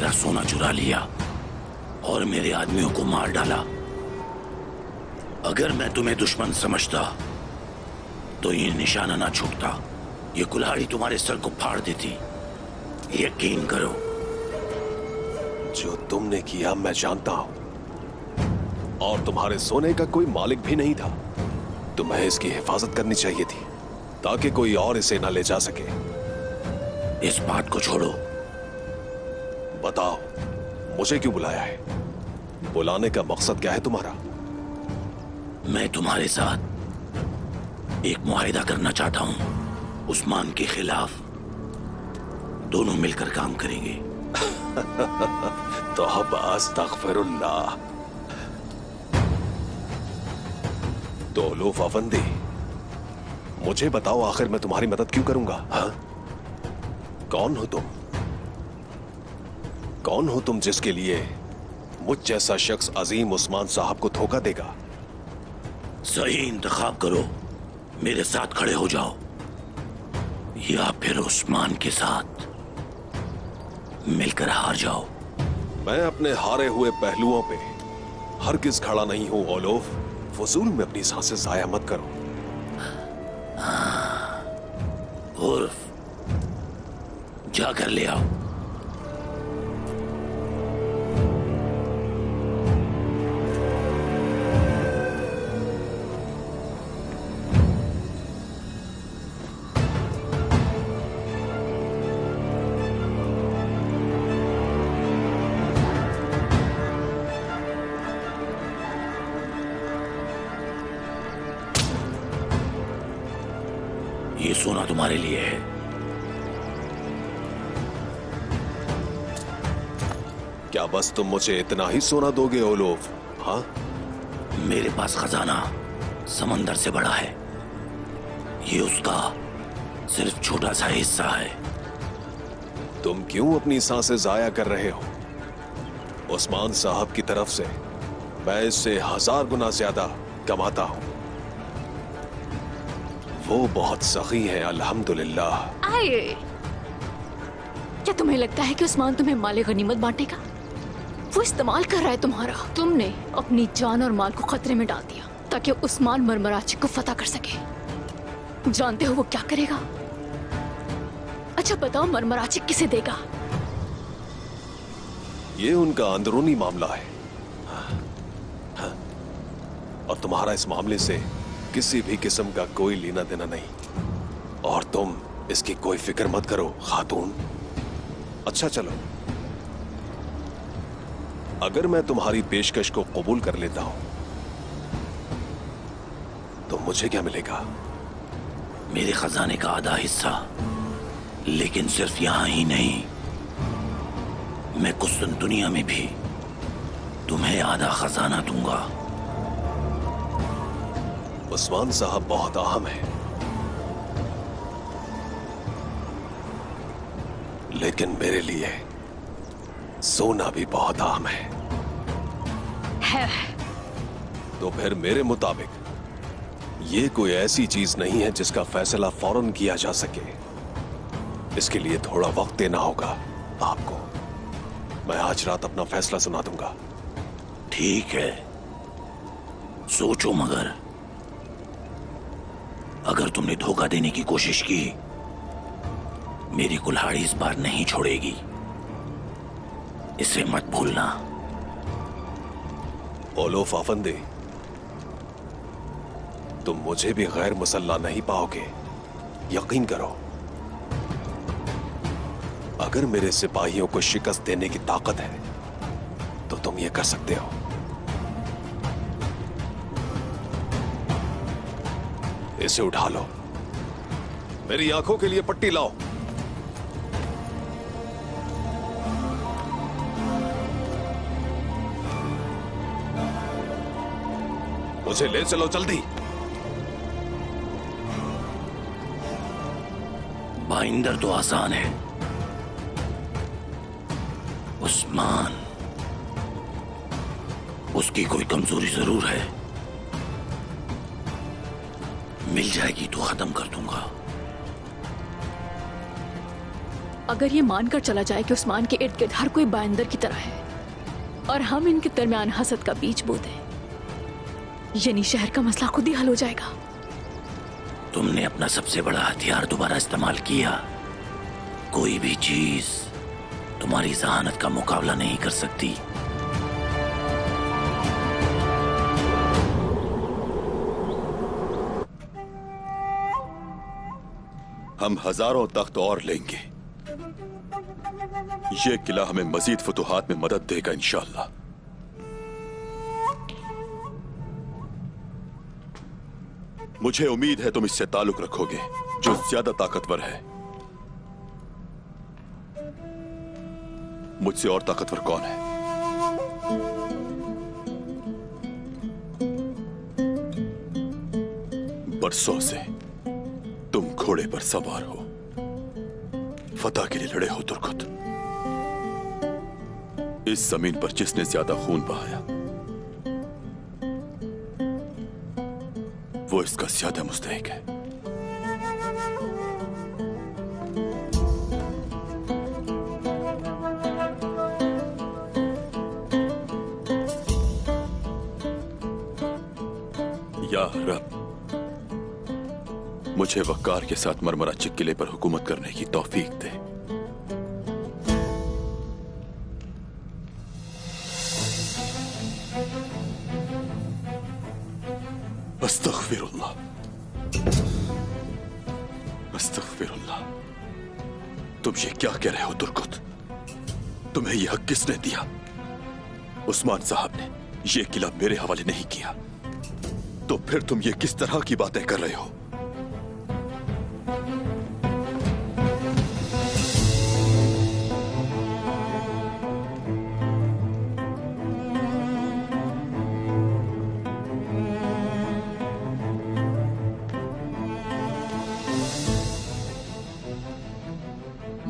मेरा सोना चुरा लिया और मेरे आदमियों को मार डाला। अगर मैं तुम्हें दुश्मन समझता तो ये निशाना ना छूटता, ये कुल्हाड़ी तुम्हारे सर को फाड़ देती। यकीन करो। जो तुमने किया मैं जानता हूं, और तुम्हारे सोने का कोई मालिक भी नहीं था। तुम्हें इसकी हिफाजत करनी चाहिए थी ताकि कोई और इसे ना ले जा सके। इस बात को छोड़ो। बताओ, मुझे क्यों बुलाया है? बुलाने का मकसद क्या है तुम्हारा? मैं तुम्हारे साथ एक मुआहिदा करना चाहता हूं, उस्मान के खिलाफ। दोनों मिलकर काम करेंगे। तौबा अस्तगफिरुल्लाह। तो ओलोफ अफंदी, मुझे बताओ, आखिर मैं तुम्हारी मदद क्यों करूंगा? हाँ? कौन हो तुम? कौन हो तुम जिसके लिए मुझ जैसा शख्स अजीम उस्मान साहब को धोखा देगा? सही इंतखाब करो। मेरे साथ खड़े हो जाओ या फिर उस्मान के साथ मिलकर हार जाओ। मैं अपने हारे हुए पहलुओं पे हरगिज खड़ा नहीं हूं ओलोफ। फजूल में अपनी सांसें जाया मत करो। उर्फ, जाकर ले आओ। ये सोना तुम्हारे लिए है। क्या बस तुम मुझे इतना ही सोना दोगे ओलोफ? हाँ? मेरे पास खजाना समंदर से बड़ा है। ये उसका सिर्फ छोटा सा हिस्सा है। तुम क्यों अपनी सांसें जाया कर रहे हो? उस्मान साहब की तरफ से मैं इससे 1000 गुना ज्यादा कमाता हूं। वो बहुत सखी है, अल्हम्दुलिल्लाह। आए, क्या तुम्हें लगता है कि उस्मान तुम्हें माले गनीमत बांटेगा? वो इस्तेमाल कर रहा है तुम्हारा। तुमने अपनी जान और माल को खतरे में डाल दिया ताकि उस्मान मरमराची को फतह कर सके। जानते हो वो क्या करेगा? अच्छा बताओ, मरमराची किसे देगा? ये उनका अंदरूनी मामला है। और तुम्हारा इस मामले से किसी भी किस्म का कोई लेना देना नहीं। और तुम इसकी कोई फिक्र मत करो खातून। अच्छा चलो, अगर मैं तुम्हारी पेशकश को कबूल कर लेता हूं तो मुझे क्या मिलेगा? मेरे खजाने का आधा हिस्सा। लेकिन सिर्फ यहां ही नहीं, मैं कुस्तुनतुनिया में भी तुम्हें आधा खजाना दूंगा। उस्मान साहब बहुत अहम है, लेकिन मेरे लिए सोना भी बहुत अहम है। तो फिर मेरे मुताबिक ये कोई ऐसी चीज नहीं है जिसका फैसला फौरन किया जा सके। इसके लिए थोड़ा वक्त देना होगा आपको। मैं आज रात अपना फैसला सुना दूंगा। ठीक है, सोचो। मगर अगर तुमने धोखा देने की कोशिश की, मेरी कुल्हाड़ी इस बार नहीं छोड़ेगी। इसे मत भूलना। ओलोफ अफंदी, तुम मुझे भी गैर मुसल्ला नहीं पाओगे, यकीन करो। अगर मेरे सिपाहियों को शिकस्त देने की ताकत है तो तुम ये कर सकते हो। इसे उठा लो। मेरी आंखों के लिए पट्टी लाओ। मुझे ले चलो जल्दी। बाइंदर तो आसान है। उस्मान, उसकी कोई कमजोरी जरूर है। मिल जाएगी तो खत्म कर दूंगा। अगर ये मानकर चला जाए कि उस्मान के इर्द गिर्द हर कोई बाइंदर की तरह है और हम इनके दरमियान हसद का बीज बो दें, यानी शहर का मसला खुद ही हल हो जाएगा। तुमने अपना सबसे बड़ा हथियार दोबारा इस्तेमाल किया। कोई भी चीज तुम्हारी जहानत का मुकाबला नहीं कर सकती। हम हजारों तख्त और लेंगे। ये किला हमें मजीद फतुहात में मदद देगा इंशाअल्लाह। मुझे उम्मीद है तुम इससे ताल्लुक रखोगे जो ज्यादा ताकतवर है। मुझसे और ताकतवर कौन है? बरसों से तुम घोड़े पर सवार हो, फतह के लिए लड़े हो तुर्कत। इस जमीन पर जिसने ज्यादा खून बहाया वो इसका ज्यादा मुस्तहिक है। या रब, मुझे वक्कार के साथ मरमराचिक किले पर हुकूमत करने की तौफीक दे। अस्तगफिरुल्लाह, अस्तगफिरुल्लाह। तुम ये क्या कह रहे हो तुर्कुत? तुम्हें यह हक किसने दिया? उस्मान साहब ने यह किला मेरे हवाले नहीं किया, तो फिर तुम ये किस तरह की बातें कर रहे हो?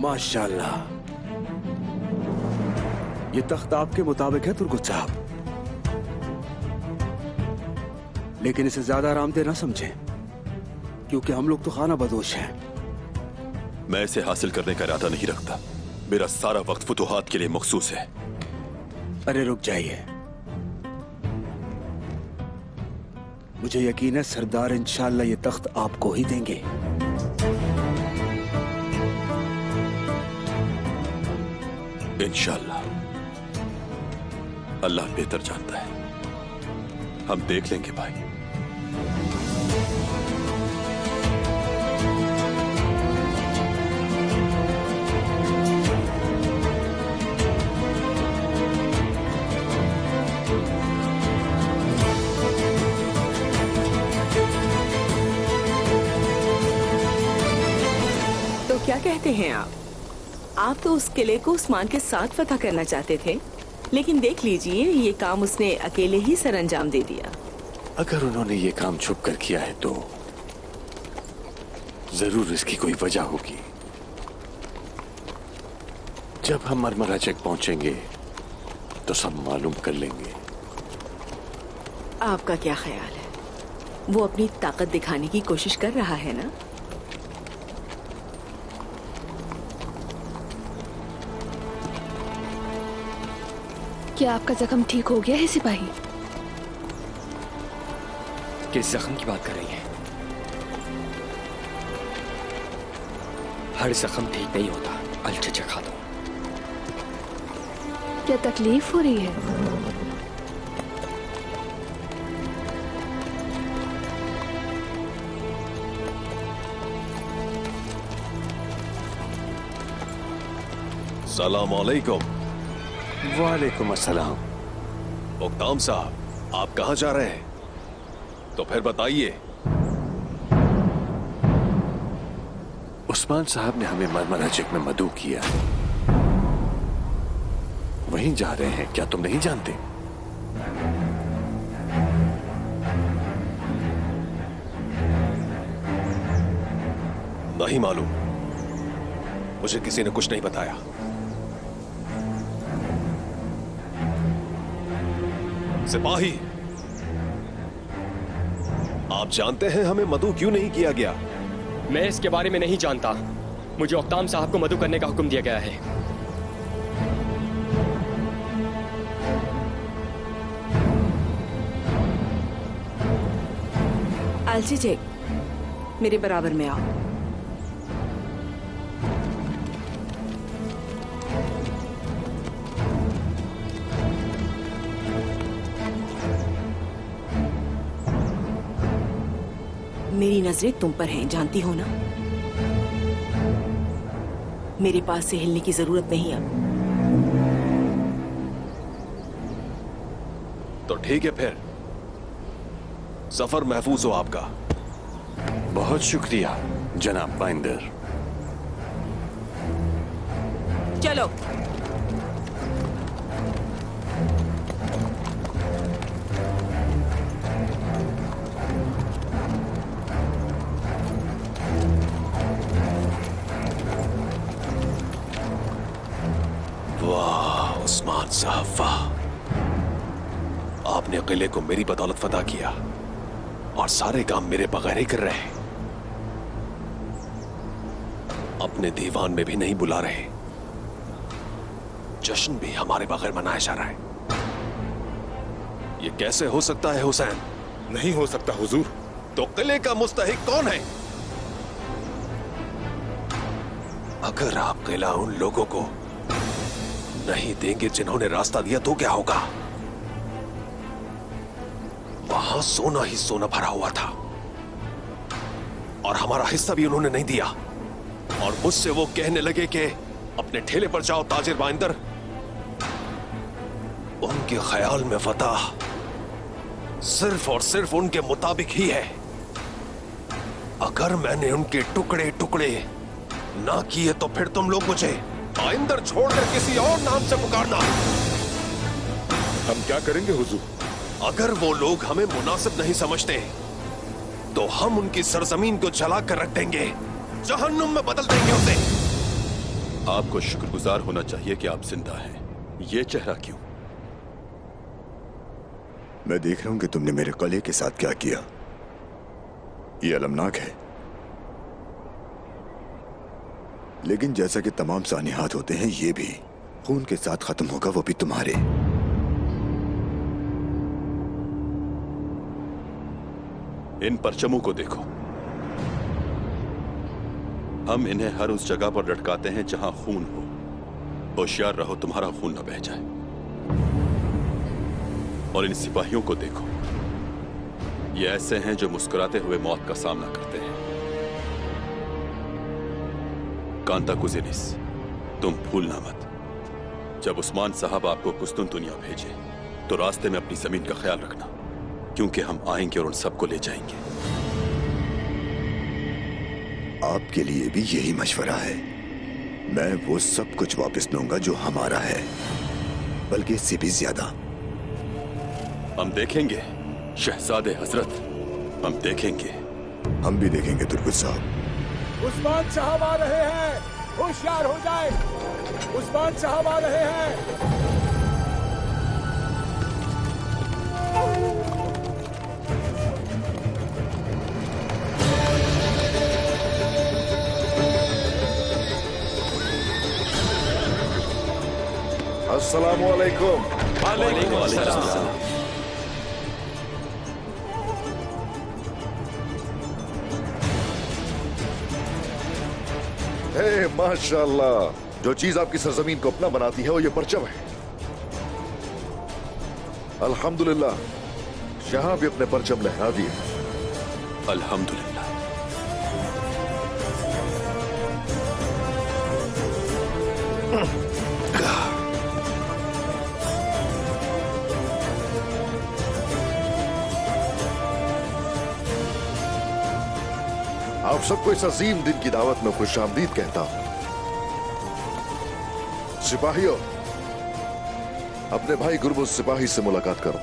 माशाल्लाह, ये तख्त आपके मुताबिक है तुर्कुत साहब, लेकिन इसे ज्यादा आरामदेह ना समझें, क्योंकि हम लोग तो खाना बदोश हैं। मैं इसे हासिल करने का इरादा नहीं रखता। मेरा सारा वक्त फुतुहात के लिए मखसूस है। अरे रुक जाइए, मुझे यकीन है सरदार इंशाअल्लाह ये तख्त आपको ही देंगे। इंशाअल्लाह, अल्लाह बेहतर जानता है। हम देख लेंगे भाई। तो क्या कहते हैं आप तो उस किले को उस्मान के साथ फतह करना चाहते थे, लेकिन देख लीजिए ये काम उसने अकेले ही सरअंजाम दे दिया। अगर उन्होंने ये काम छुप कर किया है तो जरूर इसकी कोई वजह होगी। जब हम मरमरा चेक पहुंचेंगे तो सब मालूम कर लेंगे। आपका क्या ख्याल है? वो अपनी ताकत दिखाने की कोशिश कर रहा है ना? क्या आपका जख्म ठीक हो गया है सिपाही? किस जख्म की बात कर रही हैं? हर जख्म ठीक नहीं होता, अलचचा खा दो। क्या तकलीफ हो रही है? सलाम अलैकुम। वालेकुम अस्सलाम। मुक्ताम साहब, आप कहां जा रहे हैं? तो फिर बताइए। उस्मान साहब ने हमें मरमरा चेक में मदऊ किया, वहीं जा रहे हैं। क्या तुम नहीं जानते? नहीं मालूम, मुझे किसी ने कुछ नहीं बताया। सिपाही, आप जानते हैं हमें मदऊ क्यों नहीं किया गया? मैं इसके बारे में नहीं जानता। मुझे औक्ताम साहब को मदु करने का हुक्म दिया गया है। आलची चेक, मेरे बराबर में आओ। मेरी नजरें तुम पर हैं, जानती हो ना? मेरे पास से हिलने की जरूरत नहीं अब। तो ठीक है फिर, सफर महफूज हो आपका। बहुत शुक्रिया जनाब बाइंदर। चलो। वाह उस्मान साहब, वाह। आपने किले को मेरी बदौलत फतह किया और सारे काम मेरे बगैर ही कर रहे हैं। अपने दीवान में भी नहीं बुला रहे, जश्न भी हमारे बगैर मनाया जा रहा है। ये कैसे हो सकता है हुसैन? नहीं हो सकता हुजूर। तो किले का मुस्तहिक कौन है? अगर आप किला उन लोगों को नहीं देंगे जिन्होंने रास्ता दिया तो क्या होगा? वहां सोना ही सोना भरा हुआ था और हमारा हिस्सा भी उन्होंने नहीं दिया। और मुझसे वो कहने लगे कि अपने ठेले पर जाओ ताजिर बाइंदर। उनके ख्याल में फतह सिर्फ और सिर्फ उनके मुताबिक ही है। अगर मैंने उनके टुकड़े टुकड़े ना किए तो फिर तुम लोग मुझे बाइंदर छोड़कर किसी और नाम से पुकारना। हम क्या करेंगे हुजूर? अगर वो लोग हमें मुनासिब नहीं समझते तो हम उनकी सरजमीन को जला कर रख देंगे, जहन्नुम में बदल देंगे उसे। आपको शुक्रगुजार होना चाहिए कि आप जिंदा हैं। ये चेहरा क्यों? मैं देख रहा हूं कि तुमने मेरे कले के साथ क्या किया। ये अलमनाक है, लेकिन जैसा कि तमाम सानिहात होते हैं, ये भी खून के साथ खत्म होगा, वो भी तुम्हारे। इन परचमों को देखो। हम इन्हें हर उस जगह पर लटकाते हैं जहां खून हो। होशियार रहो तुम्हारा खून न बह जाए। और इन सिपाहियों को देखो, ये ऐसे हैं जो मुस्कुराते हुए मौत का सामना करते हैं। कांता कुज़ेनिस, तुम भूलना मत, जब उस्मान साहब आपको कुस्तुनतुनिया भेजे तो रास्ते में अपनी जमीन का ख्याल रखना, क्योंकि हम आएंगे और उन सबको ले जाएंगे। आपके लिए भी यही मशवरा है। मैं वो सब कुछ वापस लूंगा जो हमारा है, बल्कि इससे भी ज्यादा। हम देखेंगे शहजादे हजरत, हम देखेंगे। हम भी देखेंगे तुर्कुत साहब। उस्मान साहब आ रहे हैं, होशियार हो जाए। उस्मान साहब आ रहे हैं। अस्सलामु अलैकुम। वालेकुम अस्सलाम। माशाअल्लाह, जो चीज आपकी सरजमीन को अपना बनाती है वो ये परचम है। अल्हम्दुलिल्लाह, यहां भी अपने परचम लहरा दिए। अल्हम्दुलिल्लाह। आप सबको इस अजीम दिन की दावत में खुशामदीद कहता हूं। सिपाहियों, अपने भाई गुरबुज सिपाही से मुलाकात करो।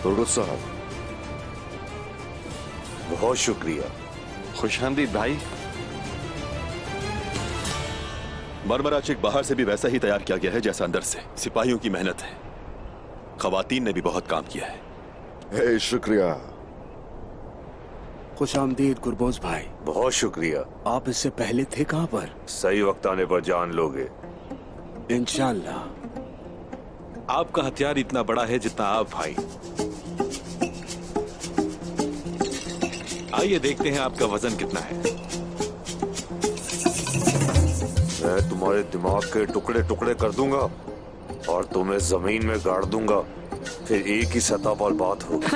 तुर्गुत साहब, बहुत शुक्रिया। खुशामदीद भाई। मरमराचिक बाहर से भी वैसा ही तैयार किया गया है जैसा अंदर से। सिपाहियों की मेहनत है, खवातीन ने भी बहुत काम किया है। हे शुक्रिया। खुश आमदीद गुरबोज भाई। बहुत शुक्रिया। आप इससे पहले थे कहाँ पर? सही वक्त आने पर जान लोगे इंशाल्लाह। आपका हथियार इतना बड़ा है जितना आप भाई। आइए देखते हैं आपका वजन कितना है। मैं तुम्हारे दिमाग के टुकड़े टुकड़े कर दूंगा और तुम्हें जमीन में गाड़ दूंगा, फिर एक ही सतह पर बात होगी।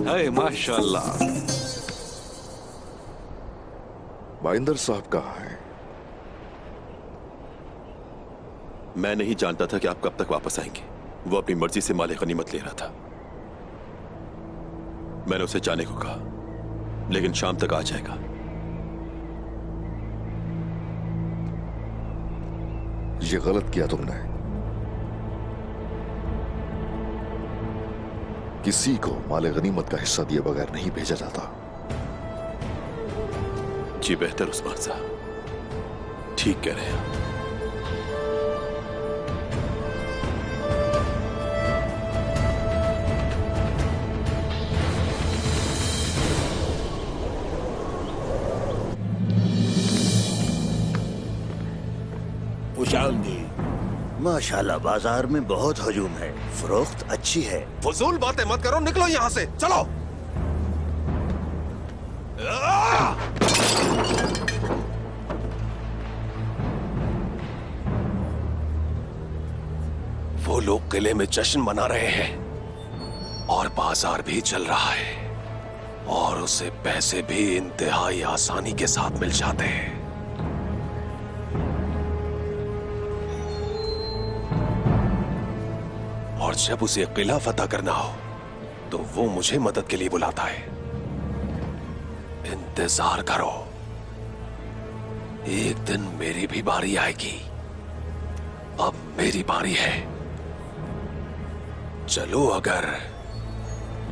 हाय माशाल्लाह। माइंदर साहब कहाँ हैं? मैं नहीं जानता था कि आप कब तक वापस आएंगे। वो अपनी मर्जी से माले गनीमत ले रहा था। मैंने उसे जाने को कहा, लेकिन शाम तक आ जाएगा। ये गलत किया तुमने। किसी को माले गनीमत का हिस्सा दिए बगैर नहीं भेजा जाता। जी बेहतर उस्मान साहब, ठीक कह रहे हैं। माशाल्लाह बाजार में बहुत हजूम है, फरोख्त अच्छी है। फजूल बातें मत करो, निकलो यहाँ से, चलो। वो लोग किले में जश्न मना रहे हैं और बाजार भी चल रहा है और उसे पैसे भी इंतहाई आसानी के साथ मिल जाते हैं। और जब उसे किला फतह करना हो तो वो मुझे मदद के लिए बुलाता है। इंतजार करो, एक दिन मेरी भी बारी आएगी। अब मेरी बारी है। चलो, अगर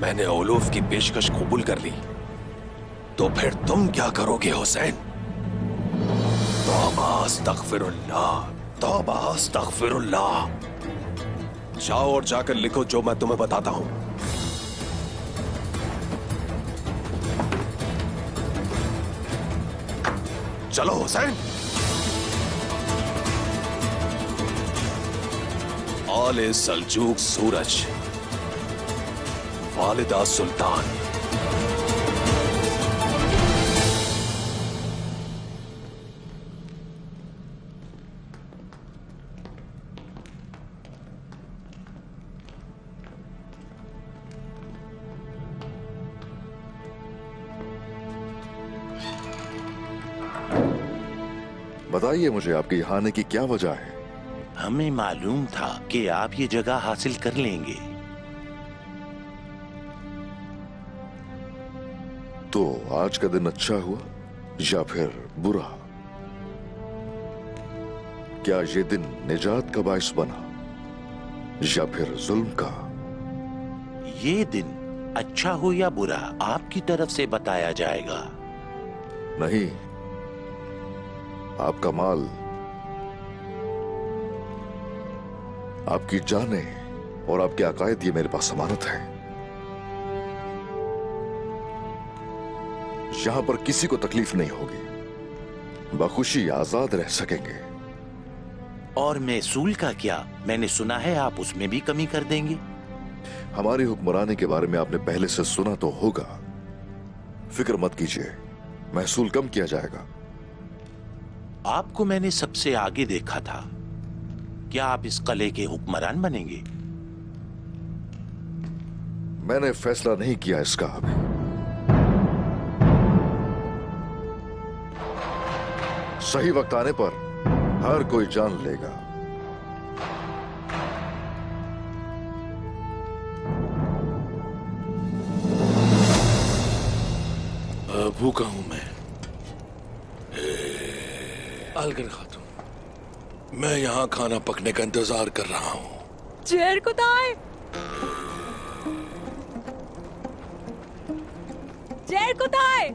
मैंने ओलूफ की पेशकश कबूल कर ली तो फिर तुम क्या करोगे हुसैन? तौबा अस्तगफिरुल्लाह, तौबा अस्तगफिरुल्लाह। जाओ और जाकर लिखो जो मैं तुम्हें बताता हूं। चलो हुसैन। आले सल्जूक सूरज, वालिदा सुल्तान। बताइए मुझे, आपके यहाँ आने की क्या वजह है? हमें मालूम था कि आप ये जगह हासिल कर लेंगे। तो आज का दिन अच्छा हुआ या फिर बुरा? क्या ये दिन निजात का बाइस बना या फिर जुल्म का? ये दिन अच्छा हो या बुरा आपकी तरफ से बताया जाएगा। नहीं, आपका माल, आपकी जानें और आपके अकायद ये मेरे पास अमानत है। यहां पर किसी को तकलीफ नहीं होगी, बखुशी आजाद रह सकेंगे। और महसूल का क्या? मैंने सुना है आप उसमें भी कमी कर देंगे। हमारी हुक्मरानी के बारे में आपने पहले से सुना तो होगा, फिक्र मत कीजिए, महसूल कम किया जाएगा। आपको मैंने सबसे आगे देखा था। क्या आप इस किले के हुक्मरान बनेंगे? मैंने फैसला नहीं किया इसका अभी। सही वक्त आने पर हर कोई जान लेगा। भूखा हूं मैं। अलगर खातून, मैं यहाँ खाना पकने का इंतजार कर रहा हूँ। जहर को दाए, जहर को दाए।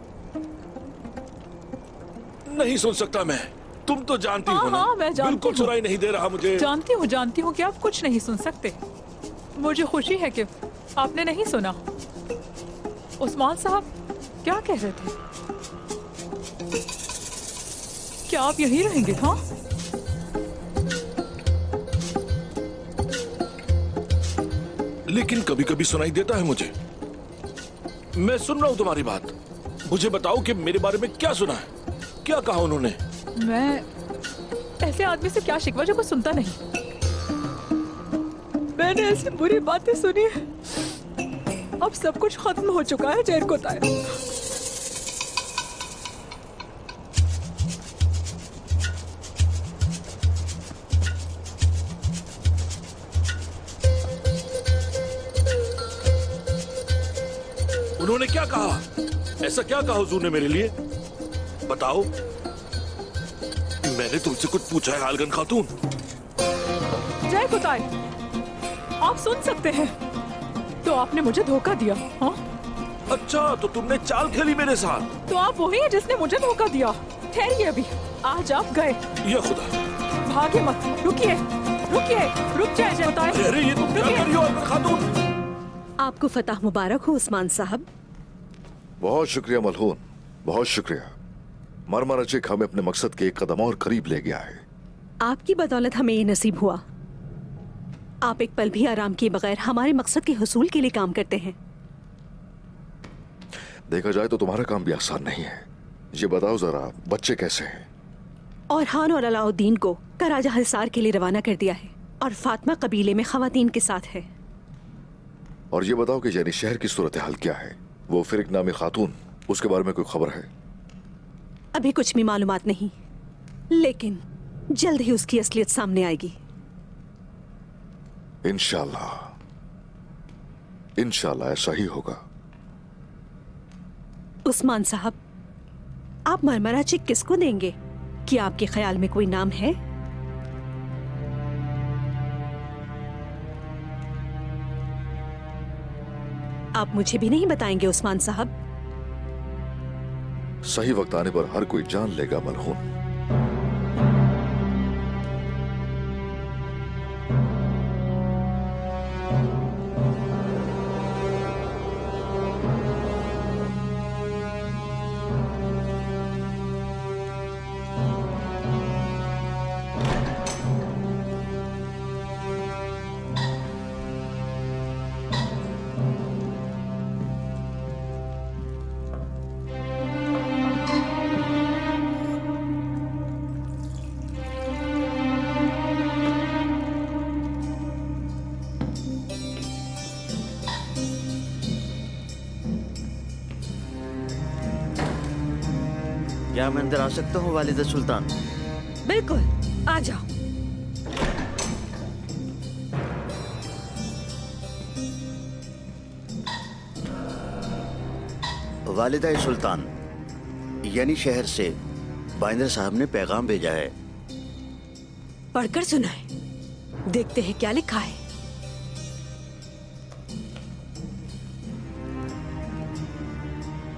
नहीं सुन सकता मैं। तुम तो जानती हो ना। हाँ, मैं जानती बिल्कुल हूँ। सुनाई नहीं दे रहा मुझे। जानती हूँ कि आप कुछ नहीं सुन सकते। मुझे खुशी है कि आपने नहीं सुना। उस्मान साहब क्या कह रहे थे? क्या आप यहीं रहेंगे? हाँ, लेकिन कभी कभी सुनाई देता है मुझे। मैं सुन रहा हूँ तुम्हारी बात। मुझे बताओ कि मेरे बारे में क्या सुना है, क्या कहा उन्होंने? मैं ऐसे आदमी से क्या शिकवा जो कोई सुनता नहीं। मैंने ऐसी बुरी बातें सुनी है। अब सब कुछ खत्म हो चुका है जैर को ताय। उन्होंने क्या कहा? ऐसा क्या कहा हुजूर ने मेरे लिए? बताओ। मैंने तुमसे कुछ पूछा है हालगन खातून? जय कुताई, आप सुन सकते हैं। तो आपने मुझे धोखा दिया। हाँ? अच्छा, तो तुमने चाल खेली मेरे साथ। तो आप वही है जिसने मुझे धोखा दिया। ठहरिए अभी, आज आप गए। या खुदा, भागे मत। रुकिए, रुक जाए जय कुताई। अरे ये तुम क्या कर रही हो हालगन खातून? आपको फतह मुबारक हो उस्मान साहब। बहुत शुक्रिया मलहून, बहुत शुक्रिया। मरमरा चिक हमें अपने मकसद के एक कदम और करीब ले गया है। आपकी बदौलत हमें ये नसीब हुआ। आप एक पल भी आराम किए बगैर हमारे मकसद के हुसूल के लिए काम करते हैं। देखा जाए तो तुम्हारा काम भी आसान नहीं है। ये बताओ जरा, बच्चे कैसे हैं? औरहान और अलाउद्दीन को कराजा हिसार के लिए रवाना कर दिया है और फातिमा कबीले में खवातीन के साथ है। और ये बताओ कि यानी शहर की सूरत हाल क्या है? वो फिरक नामी खातून, उसके बारे में कोई खबर है? अभी कुछ भी मालूमात नहीं, लेकिन जल्द ही उसकी असलियत सामने आएगी। इंशाल्लाह, इंशाल्लाह ऐसा ही होगा। उस्मान साहब, आप मरमरा चिक किसको देंगे? क्या आपके ख्याल में कोई नाम है? आप मुझे भी नहीं बताएंगे उस्मान साहब? सही वक्त आने पर हर कोई जान लेगा मलहून। क्या मैं अंदर आ सकता हूँ वालिद सुल्तान? बिल्कुल, आ जाओ। वालिदा सुल्तान, यानी शहर से बाइंदर साहब ने पैगाम भेजा है। पढ़कर सुनाए, देखते हैं क्या लिखा है।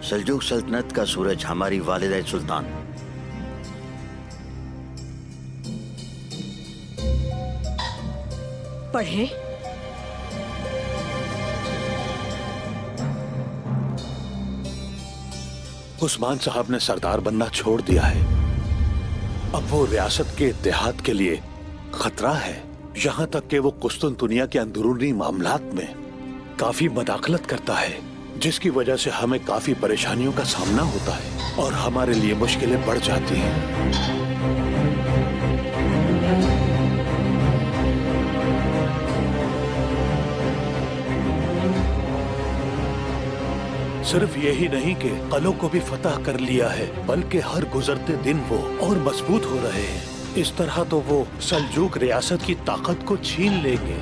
सल्जूक सल्तनत का सूरज हमारी वालिदा सुल्तान। पढ़े। उस्मान साहब ने सरदार बनना छोड़ दिया है। अब वो रियासत के इत्तेहाद के लिए खतरा है। यहाँ तक कि वो कुस्तुनतुनिया के अंदरूनी मामलात में काफी मदाखलत करता है, जिसकी वजह से हमें काफी परेशानियों का सामना होता है और हमारे लिए मुश्किलें बढ़ जाती हैं। सिर्फ यही नहीं कि कलों को भी फतह कर लिया है, बल्कि हर गुजरते दिन वो और मजबूत हो रहे हैं। इस तरह तो वो सल्जूक रियासत की ताकत को छीन लेंगे।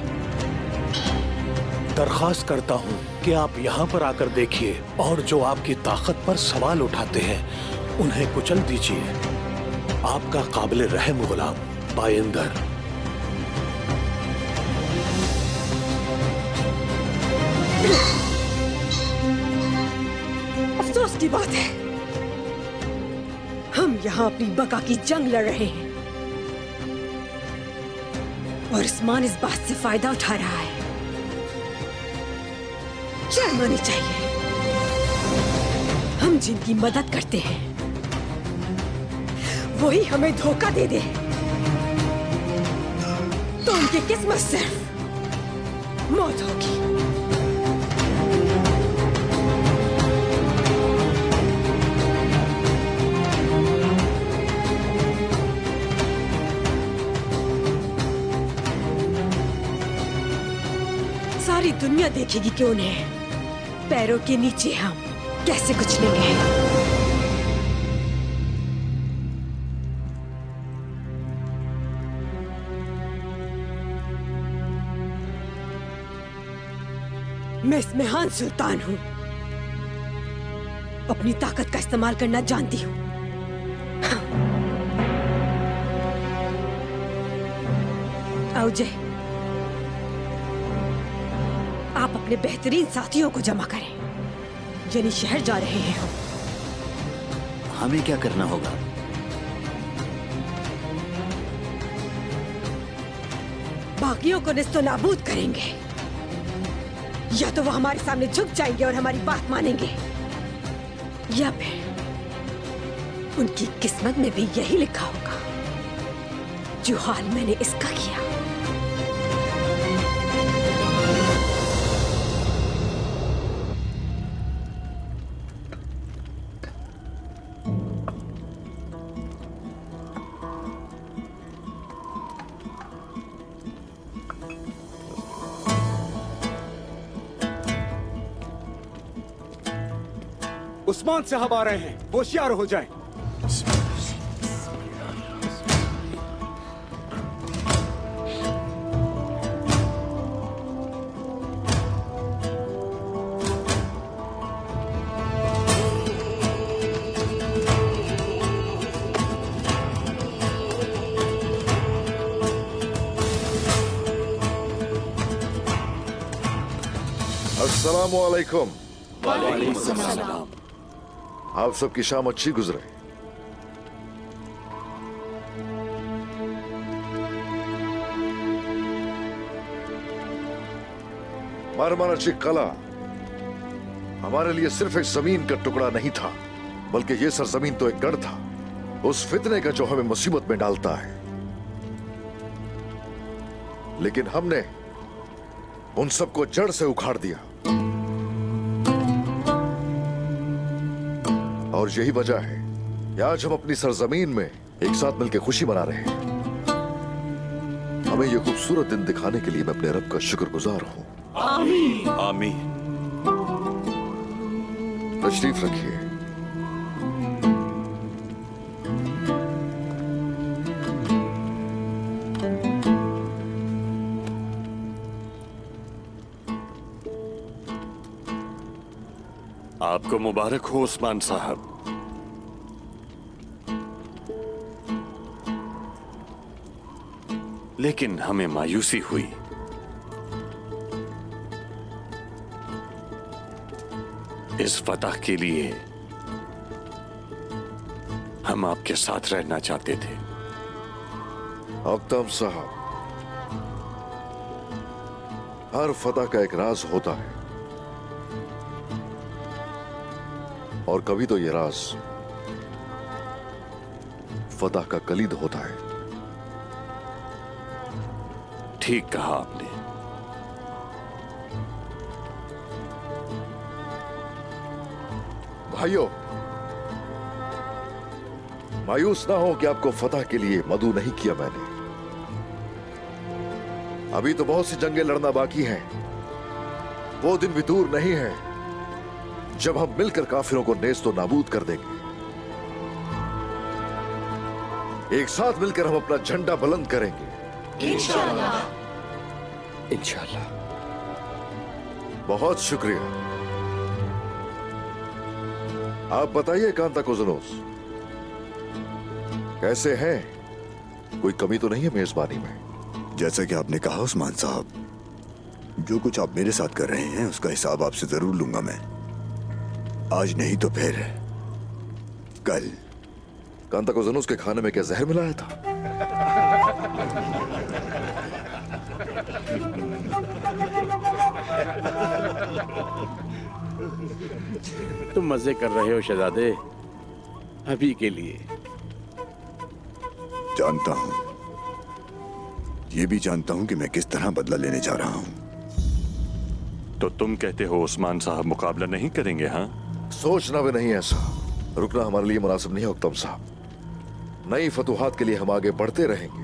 दरखास्त करता हूँ कि आप यहाँ पर आकर देखिए और जो आपकी ताकत पर सवाल उठाते हैं उन्हें कुचल दीजिए। आपका काबिल रहम गुलाम बाइंदर। अफसोस की बात है, हम यहाँ अपनी बका की जंग लड़ रहे हैं और उस्मान इस बात से फायदा उठा रहा है। शर्म आनी चाहिए। हम जिनकी मदद करते हैं वही हमें धोखा दे दे तो उनकी किस्मत सिर्फ मौत होगी। सारी दुनिया देखेगी कि उन्हें पैरों के नीचे हम कैसे कुचलेंगे। मैं इस महान सुल्तान हूं, अपनी ताकत का इस्तेमाल करना जानती हूं। औजय, आप अपने बेहतरीन साथियों को जमा करें, यानी शहर जा रहे हैं हम। हमें क्या करना होगा? बाकियों को निस्तो नाबूद करेंगे, या तो वो हमारे सामने झुक जाएंगे और हमारी बात मानेंगे, या फिर उनकी किस्मत में भी यही लिखा होगा जो हाल मैंने इसका किया। उस्मान साहब आ रहे हैं, होशियार हो जाएं। अस्सलामु अलैकुम। वालेकुम सलाम। आप सबकी शाम अच्छी गुजरे। मारमाराची कला हमारे लिए सिर्फ एक जमीन का टुकड़ा नहीं था, बल्कि ये सरजमीन तो एक गढ़ था उस फितने का जो हमें मुसीबत में डालता है। लेकिन हमने उन सबको जड़ से उखाड़ दिया, और यही वजह है कि आज हम अपनी सरजमीन में एक साथ मिलकर खुशी मना रहे हैं। हमें यह खूबसूरत दिन दिखाने के लिए मैं अपने रब का शुक्रगुजार हूं। आमीन। आमीन। तशरीफ रखिए। आपको मुबारक हो उस्मान साहब। लेकिन हमें मायूसी हुई। इस फतह के लिए हम आपके साथ रहना चाहते थे। अख्तम साहब, हर फतह का एक राज होता है, और कभी तो ये राज फतह का कलीद होता है। ठीक कहा आपने। भाइयों, मायूस ना हो कि आपको फतह के लिए मदऊ नहीं किया मैंने। अभी तो बहुत सी जंगें लड़ना बाकी हैं। वो दिन भी दूर नहीं है जब हम मिलकर काफिरों को नेस्तो नाबूद कर देंगे। एक साथ मिलकर हम अपना झंडा बुलंद करेंगे। इंशाअल्लाह। इंशाअल्लाह। बहुत शुक्रिया। आप बताइए कांता कोज़नोस, कैसे हैं? कोई कमी तो नहीं है मेजबानी में? जैसा कि आपने कहा उस्मान साहब, जो कुछ आप मेरे साथ कर रहे हैं उसका हिसाब आपसे जरूर लूंगा मैं। आज नहीं तो फिर कल कांता को जनुस के खाने में क्या जहर मिलाया था? तुम मजे कर रहे हो शहजादे, अभी के लिए। जानता हूं, ये भी जानता हूं कि मैं किस तरह बदला लेने जा रहा हूं। तो तुम कहते हो उस्मान साहब मुकाबला नहीं करेंगे? हाँ, सोचना भी नहीं ऐसा। रुकना हमारे लिए मुनासिब नहीं है हुक्म साहब। नई फतूहात के लिए हम आगे बढ़ते रहेंगे।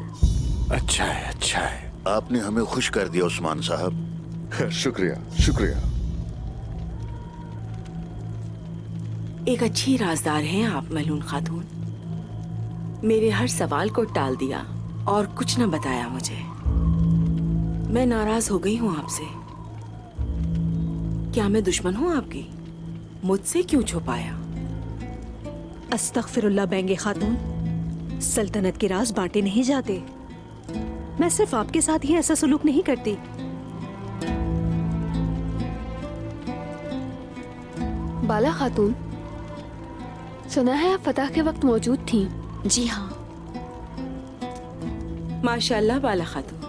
अच्छा है, अच्छा है। आपने हमें खुश कर दिया उस्मान साहब। शुक्रिया, शुक्रिया। एक अच्छी राजदार हैं आप मलून खातून। मेरे हर सवाल को टाल दिया और कुछ न बताया मुझे। मैं नाराज हो गई हूँ आपसे। क्या मैं दुश्मन हूँ आपकी? मुझसे क्यों छुपाया? अस्तगफिरुल्लाह बेंगे खातून, सल्तनत के राज बांटे नहीं जाते। मैं सिर्फ आपके साथ ही ऐसा सुलूक नहीं करती। बाला खातून, सुना है आप फतह के वक्त मौजूद थी। जी हाँ। माशाल्लाह बाला खातून,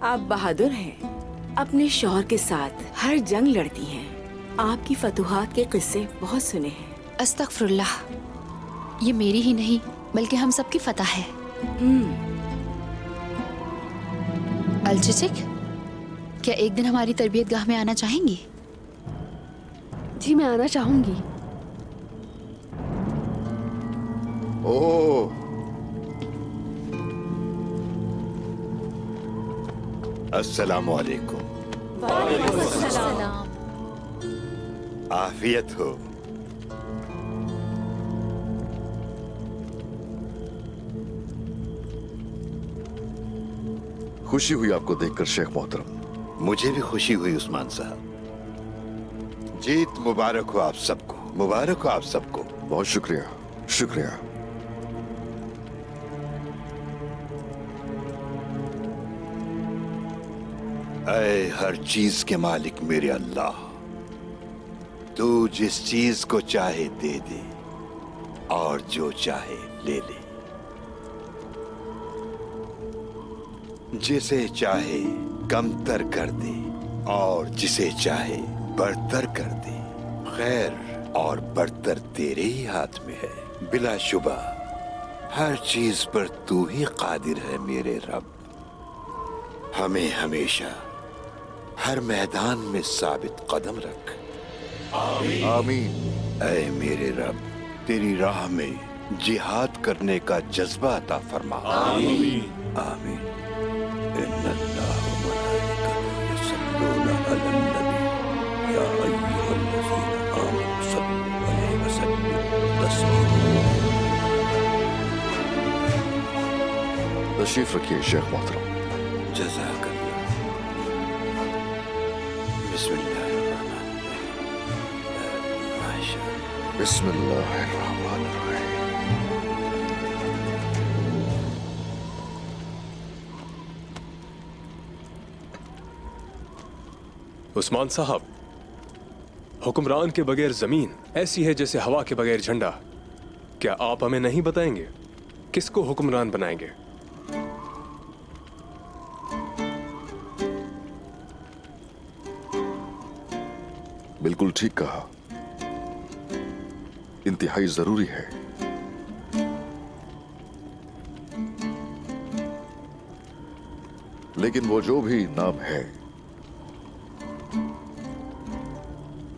आप बहादुर हैं। अपने शौहर के साथ हर जंग लड़ती हैं। आपकी फतूहात के किस्से बहुत सुने हैं। अस्तगफिरुल्लाह, ये मेरी ही नहीं बल्कि हम सबकी फतह है। अलचिचिक, क्या एक दिन हमारी तरबियत गाह में आना चाहेंगी? जी मैं आना चाहूंगी। ओह, अस्सलामु अलैकुम। आफियत हो। खुशी हुई आपको देखकर शेख मोहतरम। मुझे भी खुशी हुई उस्मान साहब। जीत मुबारक हो आप सबको, मुबारक हो आप सबको। बहुत शुक्रिया, शुक्रिया। ऐ हर चीज के मालिक मेरे अल्लाह, तू जिस चीज को चाहे दे दे और जो चाहे ले ले। जिसे चाहे कमतर कर दे और जिसे चाहे बढ़तर कर दे। खैर और बढ़तर तेरे ही हाथ में है। बिलाशुबा हर चीज पर तू ही कादिर है मेरे रब। हमें हमेशा हर मैदान में साबित कदम रख। आमीन। ऐ मेरे रब, तेरी राह में जिहाद करने का जज्बा अता फरमा। आमीन आमीन। इन्नल्लाह व मलाइकतहु यसल्लूना अलन नबी या अय्युहल्लज़ीना आमनू सल्लू अलैहि वसल्लिमू तस्लीमा। तशरीफ रखिए शेख मोहतरम। जज़ाकल्लाह। बिस्मिल्लाहिर्रहमानिर्रहीम। माशाअल्लाह। बिस्मिल्लाहिर्रहमानिर्रहीम। उस्मान साहब, हुक्मरान के बगैर जमीन ऐसी है जैसे हवा के बगैर झंडा। क्या आप हमें नहीं बताएंगे किसको हुक्मरान बनाएंगे? बिल्कुल ठीक कहा, इंतहाई जरूरी है। लेकिन वो जो भी नाम है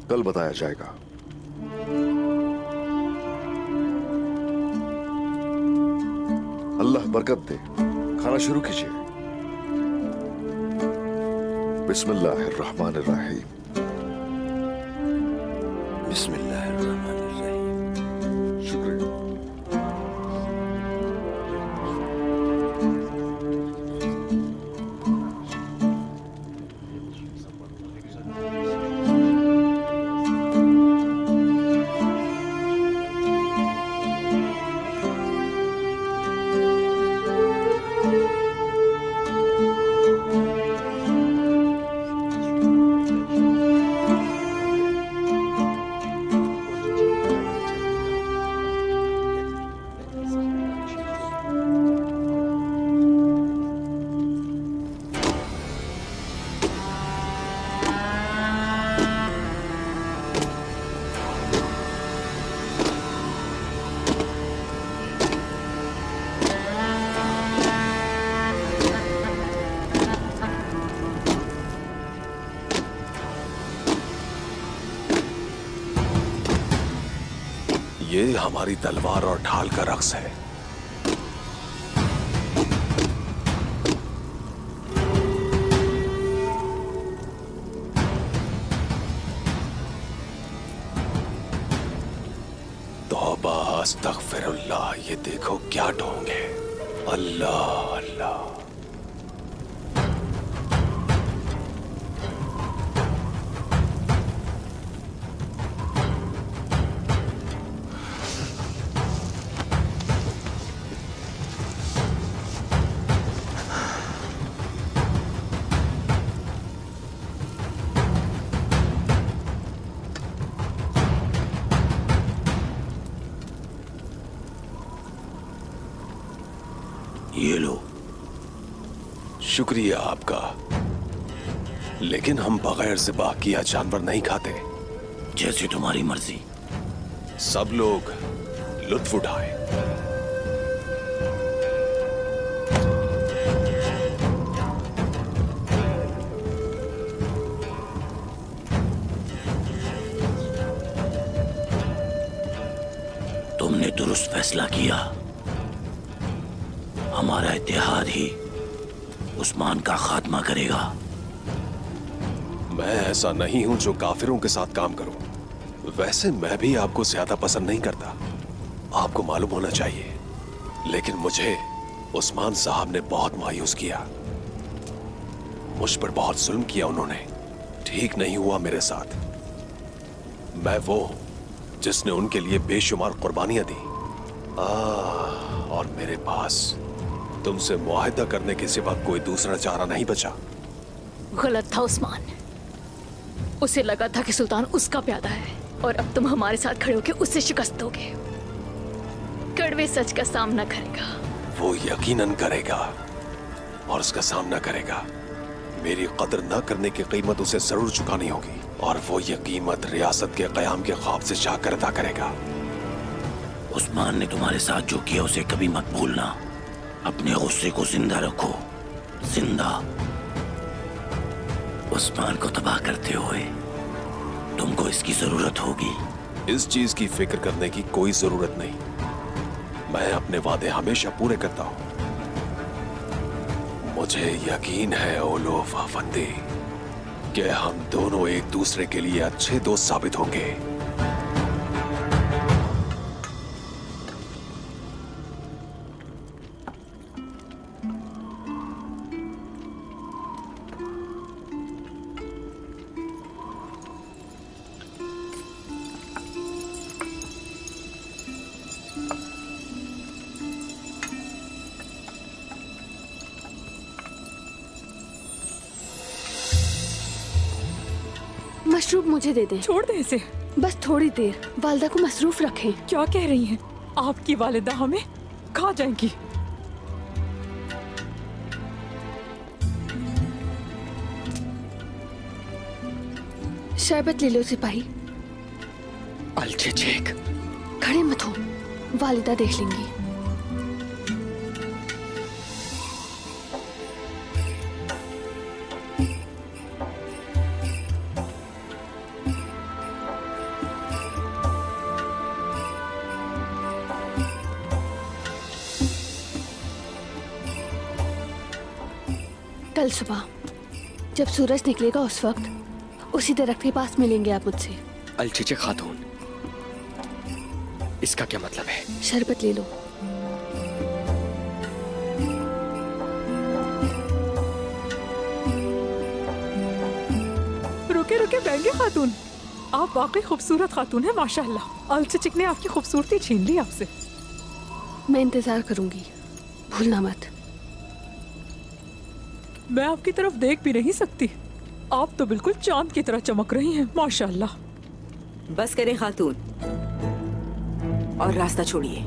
कल बताया जाएगा। अल्लाह बरकत दे। खाना शुरू कीजिए। बिस्मिल्लाहिर्रहमानिर्रहीम। बिस्मिल्लाहिर्रहमानिर्रहीम। शुक्रिया। ये हमारी तलवार और ढाल का रक्स है। तौबा अस्तगफिरुल्लाह, ये देखो क्या ढोंग है। अल्लाह अल्लाह। ये लो। शुक्रिया आपका, लेकिन हम बगैर ज़िबा किया जानवर नहीं खाते। जैसे तुम्हारी मर्जी। सब लोग लुत्फ उठाएं। तुमने दुरुस्त फैसला किया। हमारा इत्तेहाद ही उस्मान का खात्मा करेगा। मैं ऐसा नहीं हूं जो काफिरों के साथ काम करूं। वैसे मैं भी आपको ज्यादा पसंद नहीं करता, आपको मालूम होना चाहिए। लेकिन मुझे उस्मान साहब ने बहुत मायूस किया। मुझ पर बहुत जुल्म किया उन्होंने। ठीक नहीं हुआ मेरे साथ। मैं वो हूं जिसने उनके लिए बेशुमार कुर्बानियां दी। और मेरे पास तुमसे मुआहिदा करने के सिवा कोई दूसरा चारा नहीं बचा। गलत था उस्मान। उसे लगा था कि सुल्तान उसका प्यादा है और अब तुम हमारे साथ खड़े होकर उससे शिकस्त दोगे। कड़वे सच का सामना करेगा। वो यकीनन करेगा और उसका सामना करेगा। मेरी कदर न करने की कीमत उसे जरूर चुकानी होगी और वो ये कीमत रियासत के कयाम के ख्वाब से जाकर अदा करेगा। उस्मान ने तुम्हारे साथ जो किया उसे कभी मत भूलना। अपने गुस्से को जिंदा रखो, जिंदा। उस्मान को तबाह करते हुए तुमको इसकी जरूरत होगी। इस चीज की फिक्र करने की कोई जरूरत नहीं। मैं अपने वादे हमेशा पूरे करता हूं। मुझे यकीन है ओलोफ अफंदी कि हम दोनों एक दूसरे के लिए अच्छे दोस्त साबित होंगे। मशरूब मुझे दे दें। छोड़ दे इसे। बस थोड़ी देर। वालिदा को मसरूफ रखें। क्या कह रही हैं? आपकी वालिदा हमें खा जाएंगी। शरबत ले लो सिपाही। अलचेचेक, खड़े मत हो, वालिदा देख लेंगी। कल सुबह जब सूरज निकलेगा उस वक्त उसी दरख्त के पास मिलेंगे आप मुझसे। अलचेचे खातून, इसका क्या मतलब है? शरबत ले लो। रुके रुके बैंगे खातून, आप वाकई खूबसूरत खातून हैं माशाल्लाह। अलचेचिक ने आपकी खूबसूरती छीन ली आपसे। मैं इंतजार करूंगी, भूलना मत। मैं आपकी तरफ देख भी नहीं सकती। आप तो बिल्कुल चांद की तरह चमक रही हैं माशाल्लाह। बस करें खातून और रास्ता छोड़िए।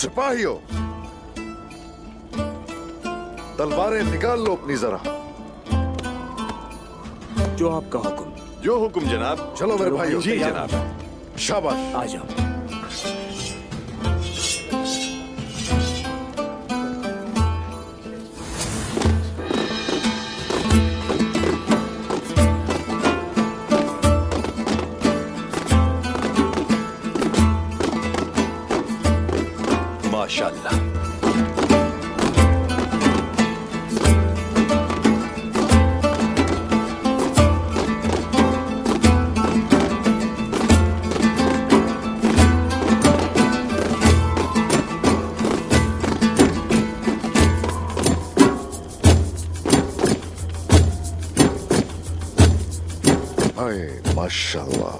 सिपाहियों, तलवारें निकाल लो अपनी जरा। जो आपका हुक्म। जो हुक्म जनाब। चलो मेरे भाइयों। जी जनाब। शाबाश। आ जाओ। माशाअल्लाह। हाय माशाअल्लाह।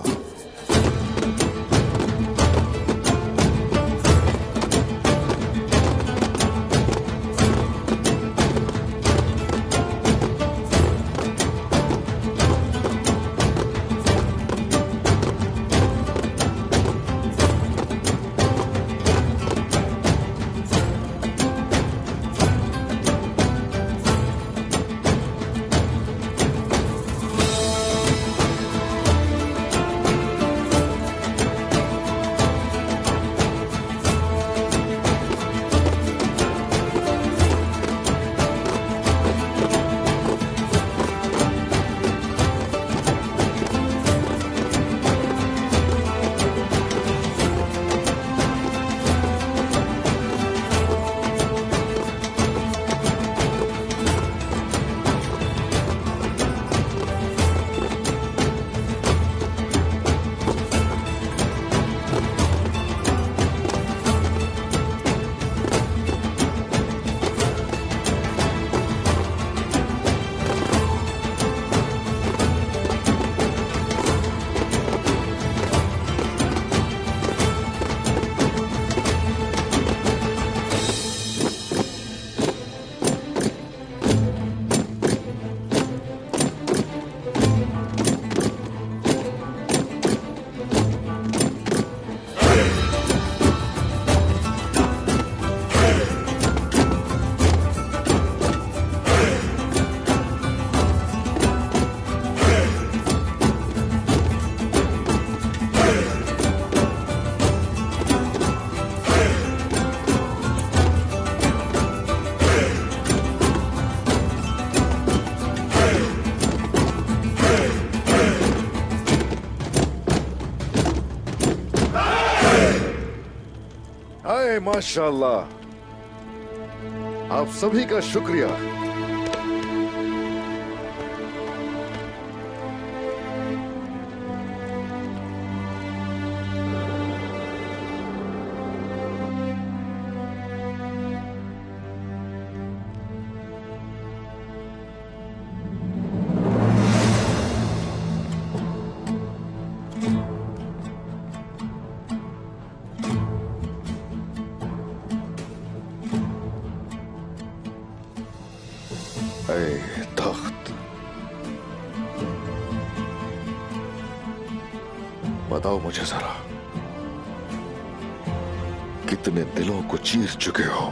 हाय माशाअल्लाह। आप सभी का शुक्रिया। ऐ तख्त, बताओ मुझे जरा, कितने दिलों को चीर चुके हो?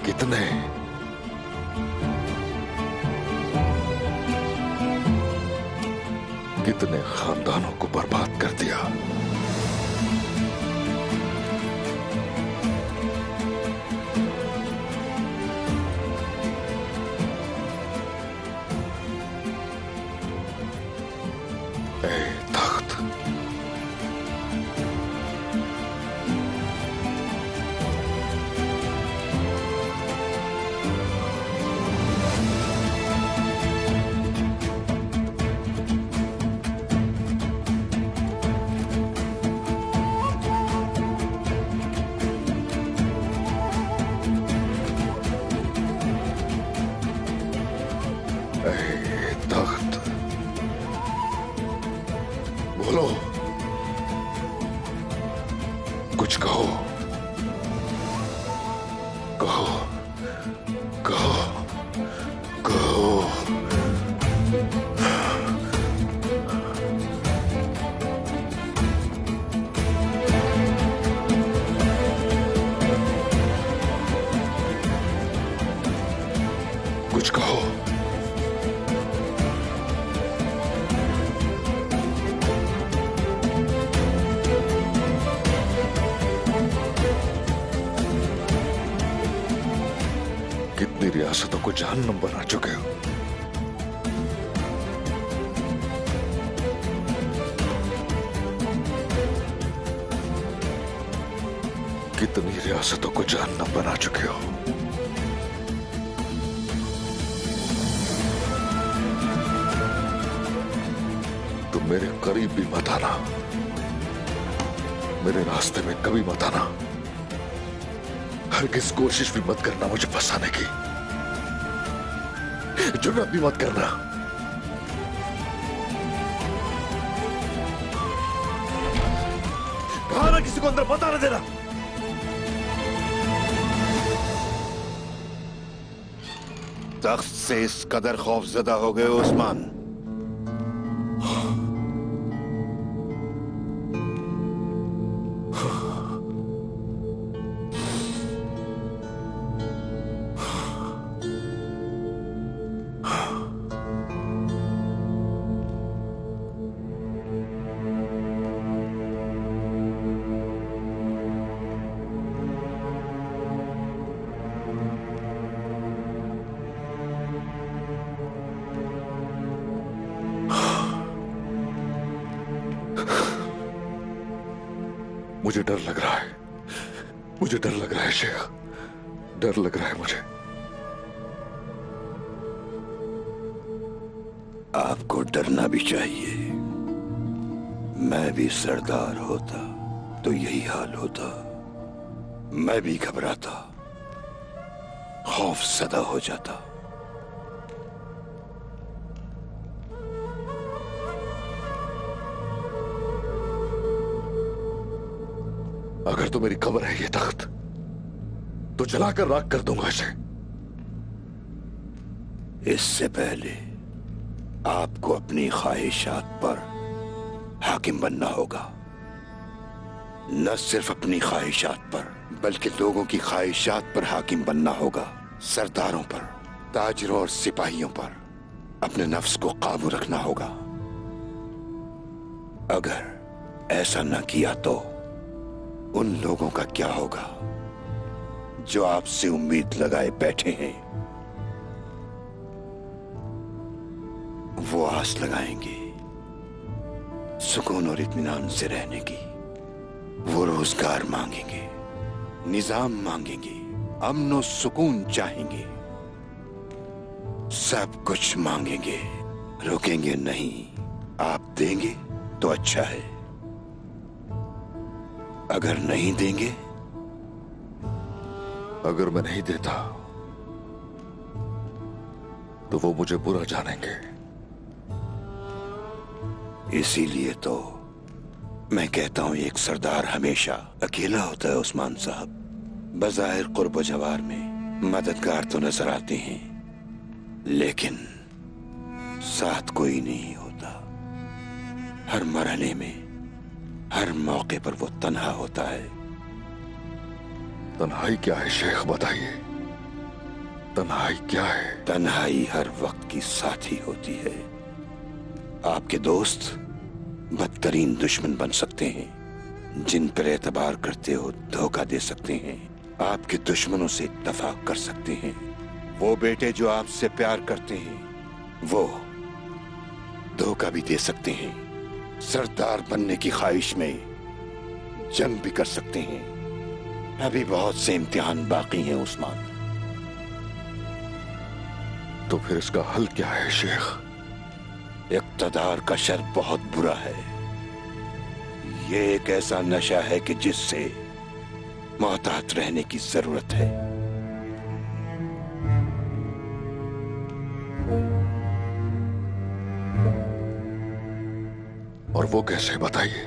कितने? कितने खानदानों को बर्बाद कर दिया? तख्त, बोलो, कुछ कहो, कहो, कहो, कहो। हो? कितनी रियासतों को जहन्नुम बना चुके हो? कितनी रियासतों को जहन्नुम बना चुके हो? तुम मेरे करीब भी मत आना, मेरे रास्ते में कभी मत आना। हरगिज़ कोशिश भी मत करना मुझे फंसाने की, जुर्रत भी मत करना। कहा ना किसी को अंदर मत आने देना। तख्त से इस कदर खौफजदा हो गए उस्मान? मुझे डर लग रहा है, मुझे डर लग रहा है शेख, डर लग रहा है मुझे। आपको डरना भी चाहिए। मैं भी सरदार होता तो यही हाल होता। मैं भी घबराता, खौफजदा हो जाता। अगर तो मेरी कब्र है ये तख्त, तो जलाकर राख कर दूंगा इसे। इससे पहले आपको अपनी ख्वाहिशात पर हाकिम बनना होगा। न सिर्फ अपनी ख्वाहिशात पर, बल्कि लोगों की ख्वाहिशात पर हाकिम बनना होगा। सरदारों पर, ताजरों और सिपाहियों पर अपने नफ्स को काबू रखना होगा। अगर ऐसा न किया तो उन लोगों का क्या होगा जो आपसे उम्मीद लगाए बैठे हैं? वो आस लगाएंगे सुकून और इत्मीनान से रहने की। वो रोजगार मांगेंगे, निजाम मांगेंगे, अमन और सुकून चाहेंगे, सब कुछ मांगेंगे, रुकेंगे नहीं। आप देंगे तो अच्छा है, अगर नहीं देंगे, अगर मैं नहीं देता तो वो मुझे बुरा जानेंगे। इसीलिए तो मैं कहता हूं एक सरदार हमेशा अकेला होता है उस्मान साहब। बज़ाहिर कुर्ब जवार में मददगार तो नजर आते हैं, लेकिन साथ कोई नहीं होता। हर मरहले में, हर मौके पर वो तन्हा होता है। तन्हाई क्या है शेख, बताइए, तन्हाई क्या है? तन्हाई हर वक्त की साथी होती है। आपके दोस्त बदतरीन दुश्मन बन सकते हैं, जिन पर एतबार करते हो धोखा दे सकते हैं। आपके दुश्मनों से इत्तफाक कर सकते हैं। वो बेटे जो आपसे प्यार करते हैं, वो धोखा भी दे सकते हैं। सरदार बनने की ख्वाहिश में जंग भी कर सकते हैं। अभी बहुत से इम्तिहान बाकी हैं उस्मान। तो फिर इसका हल क्या है शेख? इक़्तिदार का शर बहुत बुरा है। ये एक ऐसा नशा है कि जिससे मोहतात रहने की जरूरत है। और वो कैसे, बताइए?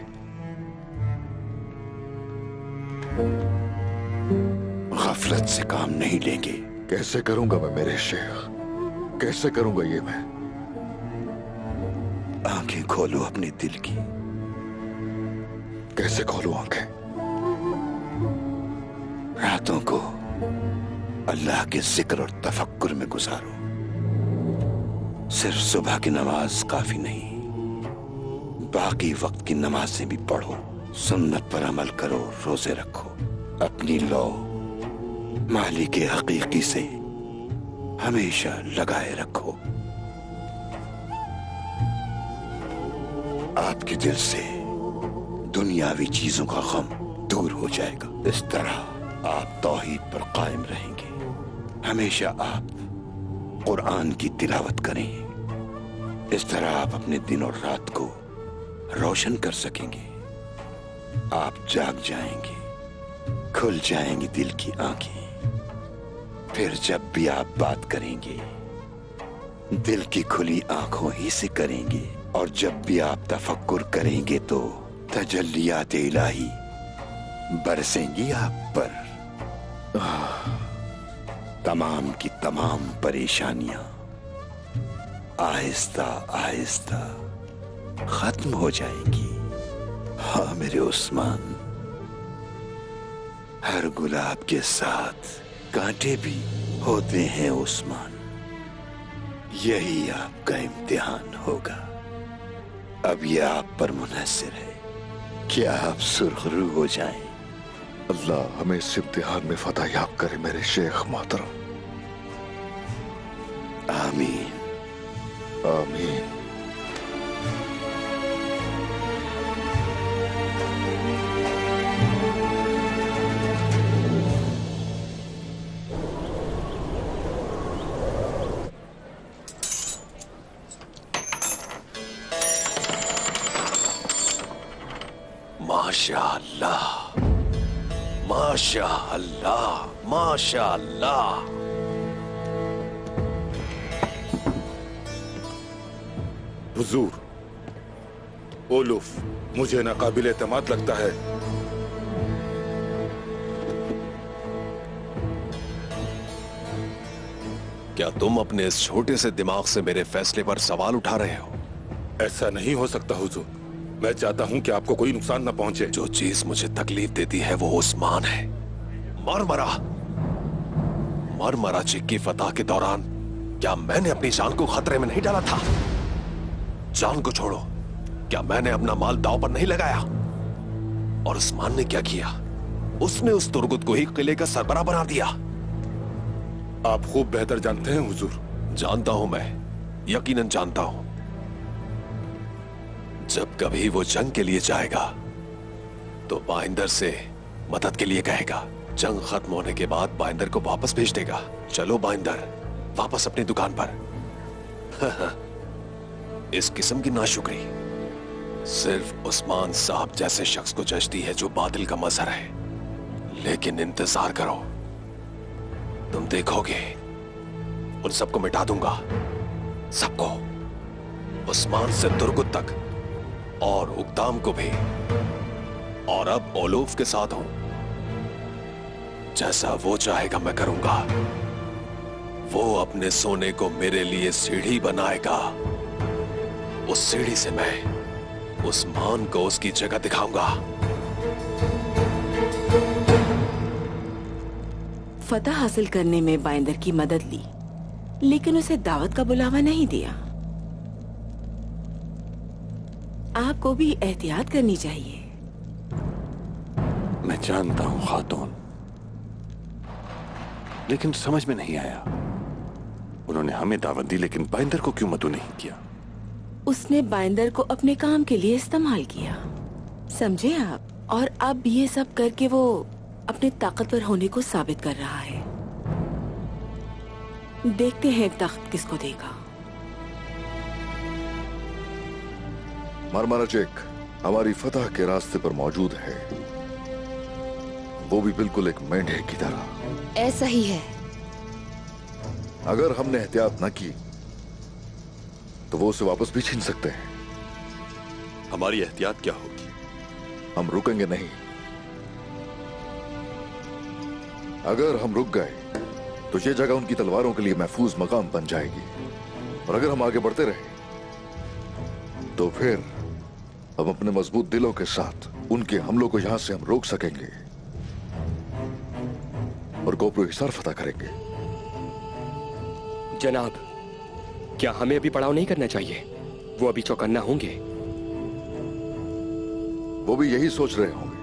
गफलत से काम नहीं लेंगे। कैसे करूंगा मैं मेरे शेख, कैसे करूंगा ये मैं? आंखें खोलो अपने दिल की। कैसे खोलूं आंखें? रातों को अल्लाह के जिक्र और तफक्कुर में गुजारो। सिर्फ सुबह की नमाज काफी नहीं, बाकी वक्त की नमाजें भी पढ़ो, सुन्नत पर अमल करो, रोजे रखो, अपनी लौ मालिक हकीकी से हमेशा लगाए रखो। आपके दिल से दुनियावी चीजों का गम दूर हो जाएगा। इस तरह आप तौहीद पर कायम रहेंगे। हमेशा आप कुरान की तिलावत करें। इस तरह आप अपने दिन और रात को रोशन कर सकेंगे। आप जाग जाएंगे, खुल जाएंगी दिल की आंखें। फिर जब भी आप बात करेंगे दिल की खुली आंखों ही से करेंगे, और जब भी आप तफक्कुर करेंगे तो तजल्लियात इलाही बरसेंगी आप पर। तमाम की तमाम परेशानियां आहिस्ता आहिस्ता खत्म हो जाएंगी। हाँ मेरे उस्मान, हर गुलाब के साथ कांटे भी होते हैं उस्मान। यही आपका इम्तिहान होगा। अब यह आप पर मुनहसर है कि आप सुरखरू हो जाएं। अल्लाह हमें इस इम्तिहान में फतह याब करे मेरे शेख मोहतरम। आमीन आमीन। माशाअल्लाह, माशाअल्लाह, माशाअल्लाह। हुजूर, ओलुफ मुझे नाकाबिल एतमाद लगता है। क्या तुम अपने इस छोटे से दिमाग से मेरे फैसले पर सवाल उठा रहे हो? ऐसा नहीं हो सकता हुजूर। मैं चाहता हूं कि आपको कोई नुकसान न पहुंचे। जो चीज मुझे तकलीफ देती है वो उस्मान है। मरमरा चिक्की फतह के दौरान क्या मैंने अपनी जान को खतरे में नहीं डाला था? जान को छोड़ो, क्या मैंने अपना माल दांव पर नहीं लगाया? और उस्मान ने क्या किया? उसने उस तुर्गुत को ही किले का सरबराह बना दिया। आप खूब बेहतर जानते हैं हुजूर। जानता हूं मैं, यकीनन जानता हूं। जब कभी वो जंग के लिए जाएगा तो बाइंदर से मदद के लिए कहेगा। जंग खत्म होने के बाद बाइंदर को वापस भेज देगा। चलो बाइंदर, वापस अपनी दुकान पर। इस किस्म की नाशुक्री सिर्फ उस्मान साहब जैसे शख्स को जचती है जो बातिल का मजहर है। लेकिन इंतजार करो, तुम देखोगे उन सबको मिटा दूंगा, सबको, उस्मान से तुर्गुत तक और उक्ताम को भी। और अब ओलूफ के साथ हूं, जैसा वो चाहेगा मैं करूंगा। वो अपने सोने को मेरे लिए सीढ़ी बनाएगा। उस सीढ़ी से मैं उस्मान को उसकी जगह दिखाऊंगा। फतह हासिल करने में बाइंदर की मदद ली, लेकिन उसे दावत का बुलावा नहीं दिया। आपको भी एहतियात करनी चाहिए। मैं जानता हूं खातून, लेकिन समझ में नहीं आया। उन्होंने हमें दावत दी लेकिन बाइंदर को क्यों मदऊ नहीं किया? उसने बाइंदर को अपने काम के लिए इस्तेमाल किया, समझे आप? और अब ये सब करके वो अपने ताकतवर होने को साबित कर रहा है। देखते हैं तख्त किसको देगा। मरमरा चेक हमारी फतह के रास्ते पर मौजूद है, वो भी बिल्कुल एक मेंढे की तरह। ऐसा ही है। अगर हमने एहतियात न की तो वो उसे वापस भी छीन सकते हैं। हमारी एहतियात क्या होगी? हम रुकेंगे नहीं। अगर हम रुक गए तो ये जगह उनकी तलवारों के लिए महफूज मकाम बन जाएगी, और अगर हम आगे बढ़ते रहे तो फिर हम अपने मजबूत दिलों के साथ उनके हमलों को यहां से हम रोक सकेंगे और गोपरो हिसार फतह करेंगे। जनाब, क्या हमें अभी पड़ाव नहीं करना चाहिए? वो अभी चौकन्ना होंगे। वो भी यही सोच रहे होंगे।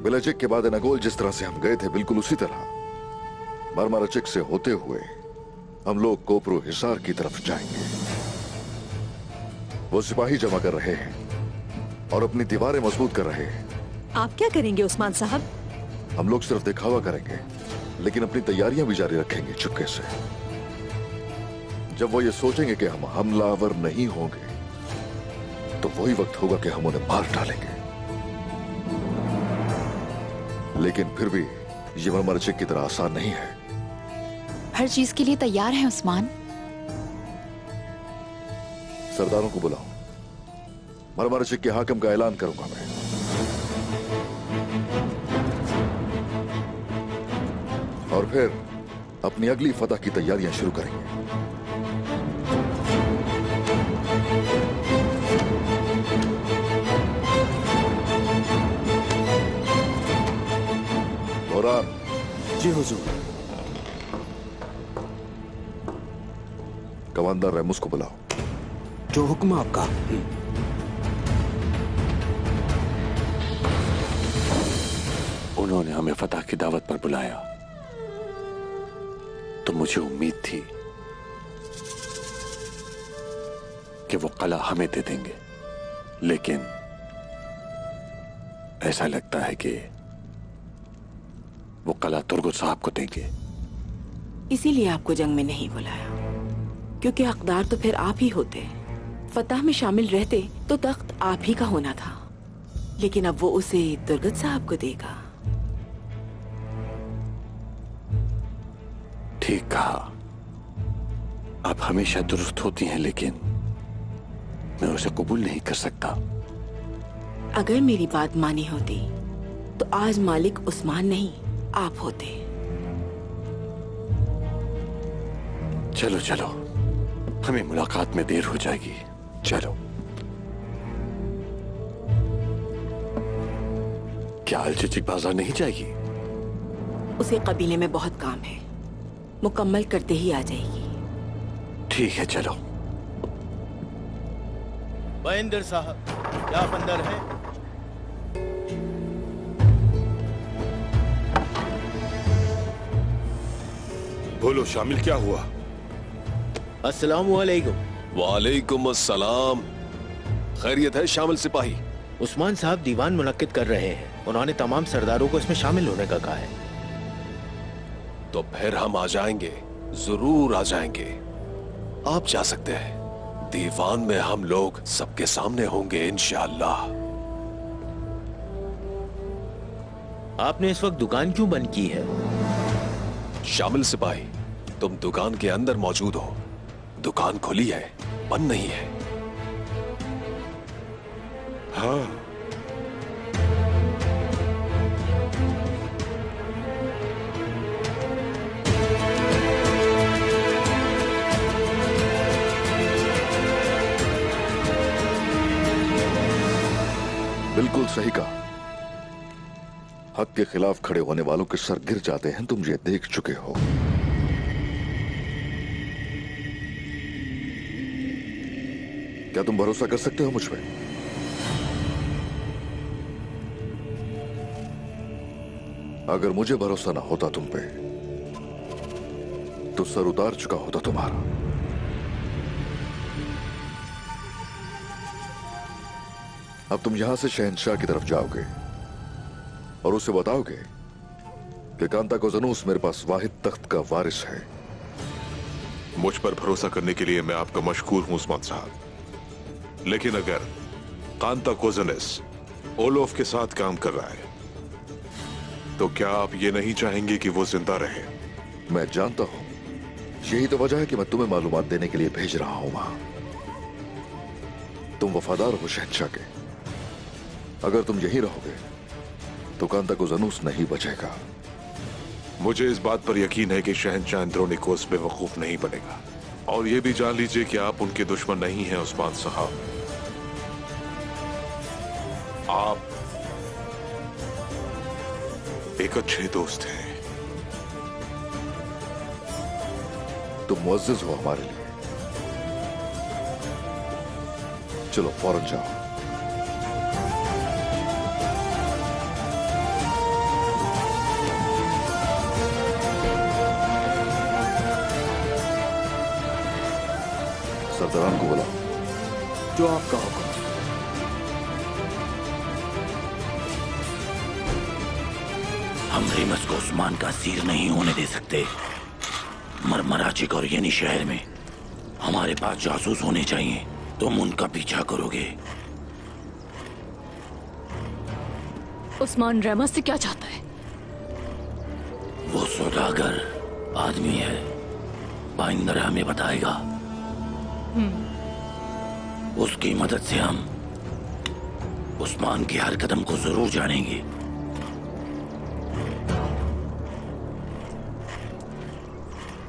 बिलाचिक के बाद नगोल जिस तरह से हम गए थे, बिल्कुल उसी तरह मरमराचिक से होते हुए हम लोग कोपरू हिसार की तरफ जाएंगे। वो सिपाही जमा कर रहे हैं और अपनी दीवारें मजबूत कर रहे हैं। आप क्या करेंगे उस्मान साहब? हम लोग सिर्फ दिखावा करेंगे, लेकिन अपनी तैयारियां भी जारी रखेंगे चुपके से। जब वो ये सोचेंगे कि हम हमलावर नहीं होंगे, तो वही वक्त होगा कि हम उन्हें मार डालेंगे। लेकिन फिर भी ये मरमराचिक की तरह आसान नहीं है। हर चीज के लिए तैयार है उस्मान। सरदारों को बुलाओ, मरमराचिक के हाकिम का ऐलान करूंगा मैं। और फिर अपनी अगली फतह की तैयारियां शुरू करेंगे। जी हुजूर। कमांडर रेमुस को बुलाओ। जो हुक्म आपका। उन्होंने हमें फतह की दावत पर बुलाया तो मुझे उम्मीद थी कि वो कला हमें दे देंगे, लेकिन ऐसा लगता है कि वो कला तुर्गुत साहब को देंगे। इसीलिए आपको जंग में नहीं बुलाया, क्योंकि हकदार तो फिर आप ही होते। फतह में शामिल रहते तो तख्त आप ही का होना था, लेकिन अब वो उसे तुर्गुत साहब को देगा। ठीक कहा, आप हमेशा दुरुस्त होती हैं, लेकिन मैं उसे कबूल नहीं कर सकता। अगर मेरी बात मानी होती तो आज मालिक उस्मान नहीं आप होते। चलो चलो, हमें मुलाकात में देर हो जाएगी। चलो। क्या अलचिचिक बाजार नहीं जाएगी? उसे कबीले में बहुत काम है, मुकम्मल करते ही आ जाएगी। ठीक है, चलो। बाइंदर साहब, क्या आप अंदर हैं? बोलो शामिल, क्या हुआ? अस्सलामु अलैकुम। वालेकुम अस्सलाम। खैरियत है शामिल सिपाही? उस्मान साहब दीवान मुनक्किद कर रहे हैं। उन्होंने तमाम सरदारों को इसमें शामिल होने का कहा है। तो फिर हम आ जाएंगे, जरूर आ जाएंगे। आप जा सकते हैं। दीवान में हम लोग सबके सामने होंगे इंशाअल्लाह। आपने इस वक्त दुकान क्यों बंद की है? शामिल सिपाही, तुम दुकान के अंदर मौजूद हो। दुकान खुली है, बंद नहीं है। हाँ। बिल्कुल सही कहा। हक के खिलाफ खड़े होने वालों के सर गिर जाते हैं, तुम ये देख चुके हो। क्या तुम भरोसा कर सकते हो मुझ पे? अगर मुझे भरोसा ना होता तुम पे, तो सर उतार चुका होता तुम्हारा। अब तुम यहां से शहंशाह की तरफ जाओगे और उसे बताओगे कि कांता को ज़नूस मेरे पास वाहिद तख्त का वारिस है। मुझ पर भरोसा करने के लिए मैं आपका मशकूर हूं उस्मान साहब, लेकिन अगर कांता कोज़नस ओलोफ के साथ काम कर रहा है, तो क्या आप ये नहीं चाहेंगे कि वो जिंदा रहे? मैं जानता हूं, यही तो वजह है कि मैं तुम्हें मालूमात देने के लिए भेज रहा हूं वहां। तुम वफादार हो शहंशाह के। अगर तुम यहीं रहोगे तो कांता को ज़नूस नहीं बचेगा। मुझे इस बात पर यकीन है कि शहंशाह अंद्रोनिकोस बेवकूफ नहीं बनेगा। और ये भी जान लीजिए कि आप उनके दुश्मन नहीं हैं उस्मान साहब। आप एक अच्छे दोस्त हैं। तुम मुअज्जिज हो हमारे लिए। चलो फौरन जाओ। सरदारान को बुलाओ। जो आपका हुक्म। हम रेमस को उस्मान का असीर नहीं होने दे सकते। मरमराचिक और येनी शहर में हमारे पास जासूस होने चाहिए। तुम उनका पीछा करोगे। उस्मान रेमस से क्या चाहता है? वो सौदागर आदमी है, बाइंदर हमें बताएगा। उसकी मदद से हम उस्मान के हर कदम को जरूर जानेंगे।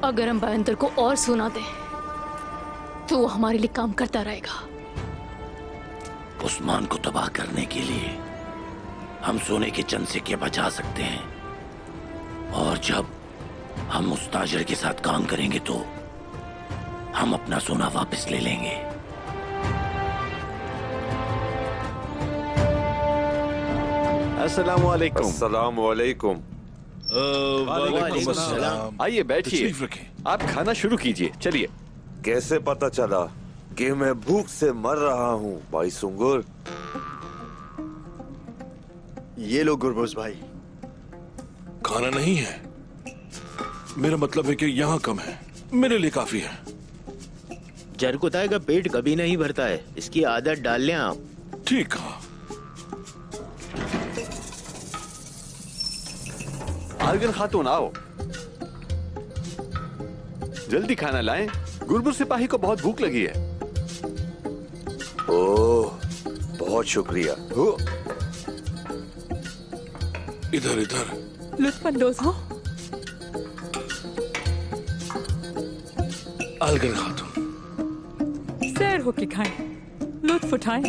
अगर हम बाइंदर को और सुना दें तो वो हमारे लिए काम करता रहेगा। उस्मान को तबाह करने के लिए हम सोने के चंद सिक्के बचा सकते हैं, और जब हम उस ताजर के साथ काम करेंगे तो हम अपना सोना वापस ले लेंगे। अस्सलाम वालेकुम। अस्सलाम वालेकुम। वालेकुम अस्सलाम। आइए बैठिए। आप खाना शुरू कीजिए। चलिए। कैसे पता चला कि मैं भूख से मर रहा हूँ भाई सुंगुर? ये लो गुरबुज भाई। खाना नहीं है, मेरा मतलब है कि यहाँ कम है, मेरे लिए काफी है। जरकुताई का पेट कभी नहीं भरता है, इसकी आदत डाल लें आप। ठीक कहा। आलगन खातून आओ, जल्दी खाना लाएं। गुरबुज सिपाही को बहुत भूख लगी है। ओह, बहुत शुक्रिया। इधर इधर। लुत्फअंदोज हो। अलगन खातून, सैर होके खाएं, लुत्फ उठाएं,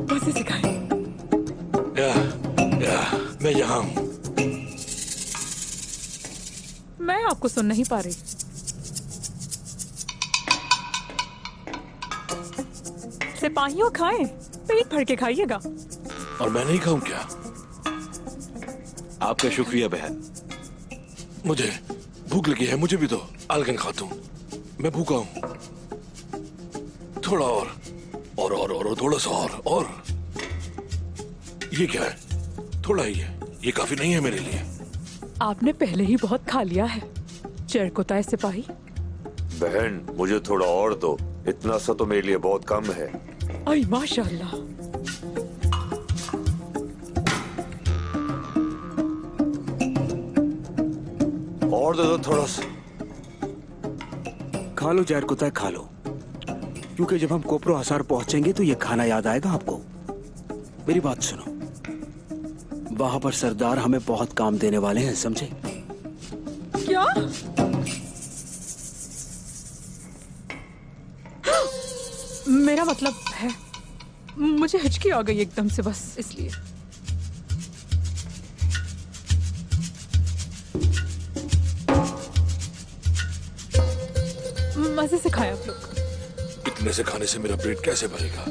मजे से खाएं। या, मैं यहाँ हूँ। मैं आपको सुन नहीं पा रही। सिपाहियों खाएं, पेट भर के खाइएगा। और मैं नहीं खाऊं क्या? आपका शुक्रिया बहन। मुझे भूख लगी है, मुझे भी दो। अलगन खातून, मैं भूखा हूं। थोड़ा और थोड़ा सा और। ये क्या है? थोड़ा ही है, ये काफी नहीं है मेरे लिए। आपने पहले ही बहुत खा लिया है चरकुताई सिपाही। बहन, मुझे थोड़ा और दो, इतना सा तो मेरे लिए बहुत कम है। आई माशाअल्लाह। और दे दो थोड़ा सा। खा लो जरकुताई, खा लो, क्योंकि जब हम कोपरो हसार पहुंचेंगे तो ये खाना याद आएगा आपको। मेरी बात सुनो, वहां पर सरदार हमें बहुत काम देने वाले हैं, समझे? क्या? मेरा मतलब है, मुझे हिचकी आ गई एकदम से, बस इसलिए। मजे से खाएं आप लोग। इतने से खाने से मेरा पेट कैसे भरेगा?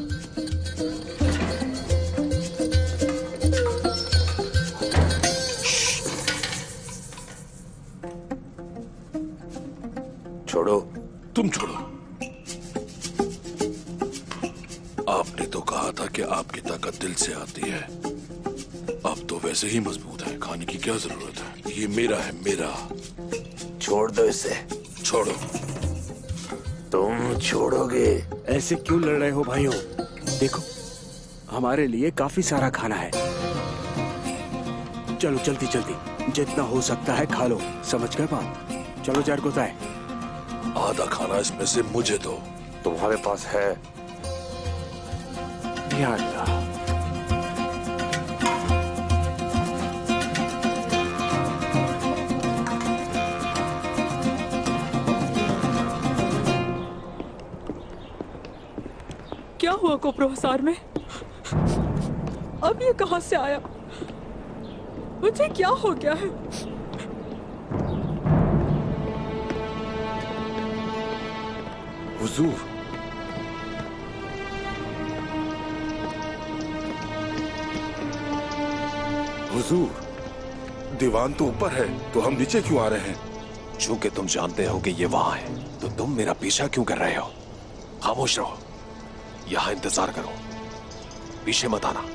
छोड़ो। तुम छोड़ो। आपने तो कहा था कि आपकी ताकत दिल से आती है। अब तो वैसे ही मजबूत है, खाने की क्या जरूरत है? ये मेरा है, मेरा। छोड़ दो इसे। छोड़ो। तुम छोड़ोगे? ऐसे क्यों लड़ रहे हो भाइयों? देखो, हमारे लिए काफी सारा खाना है। चलो जल्दी जल्दी, जितना हो सकता है खा लो, समझ गए बात? चलो जरकुताई। आधा खाना इसमें से मुझे दो। तुम्हारे पास है? या अल्लाह। क्या हुआ कोपरो हसार में? अब ये कहां से आया? मुझे क्या हो गया है? हुजूर, हुजूर, दीवान तो ऊपर है, तो हम नीचे क्यों आ रहे हैं? चूंकि तुम जानते हो कि ये वहां है, तो तुम मेरा पीछा क्यों कर रहे हो? खामोश रहो, यहां इंतजार करो, पीछे मत आना।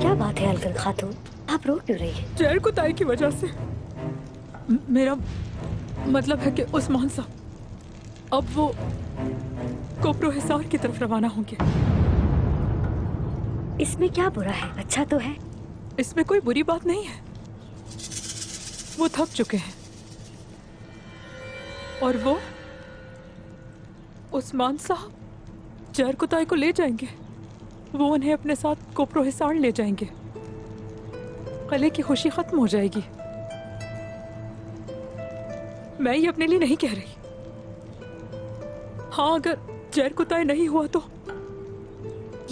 क्या बात है अलगन खातून, आप रो क्यों रही है? जहर कुताई की वजह से। मेरा मतलब है कि उस्मान साहब अब वो कोपरो हिसार की तरफ रवाना होंगे। इसमें क्या बुरा है, अच्छा तो है। इसमें कोई बुरी बात नहीं है। वो थक चुके हैं और वो उस्मान साहब जहर कुताई को ले जाएंगे। वो उन्हें अपने साथ कोपरो हिसार ले जाएंगे। कले की खुशी खत्म हो जाएगी। मैं ये अपने लिए नहीं कह रही। हाँ, अगर जहर कुताई नहीं हुआ तो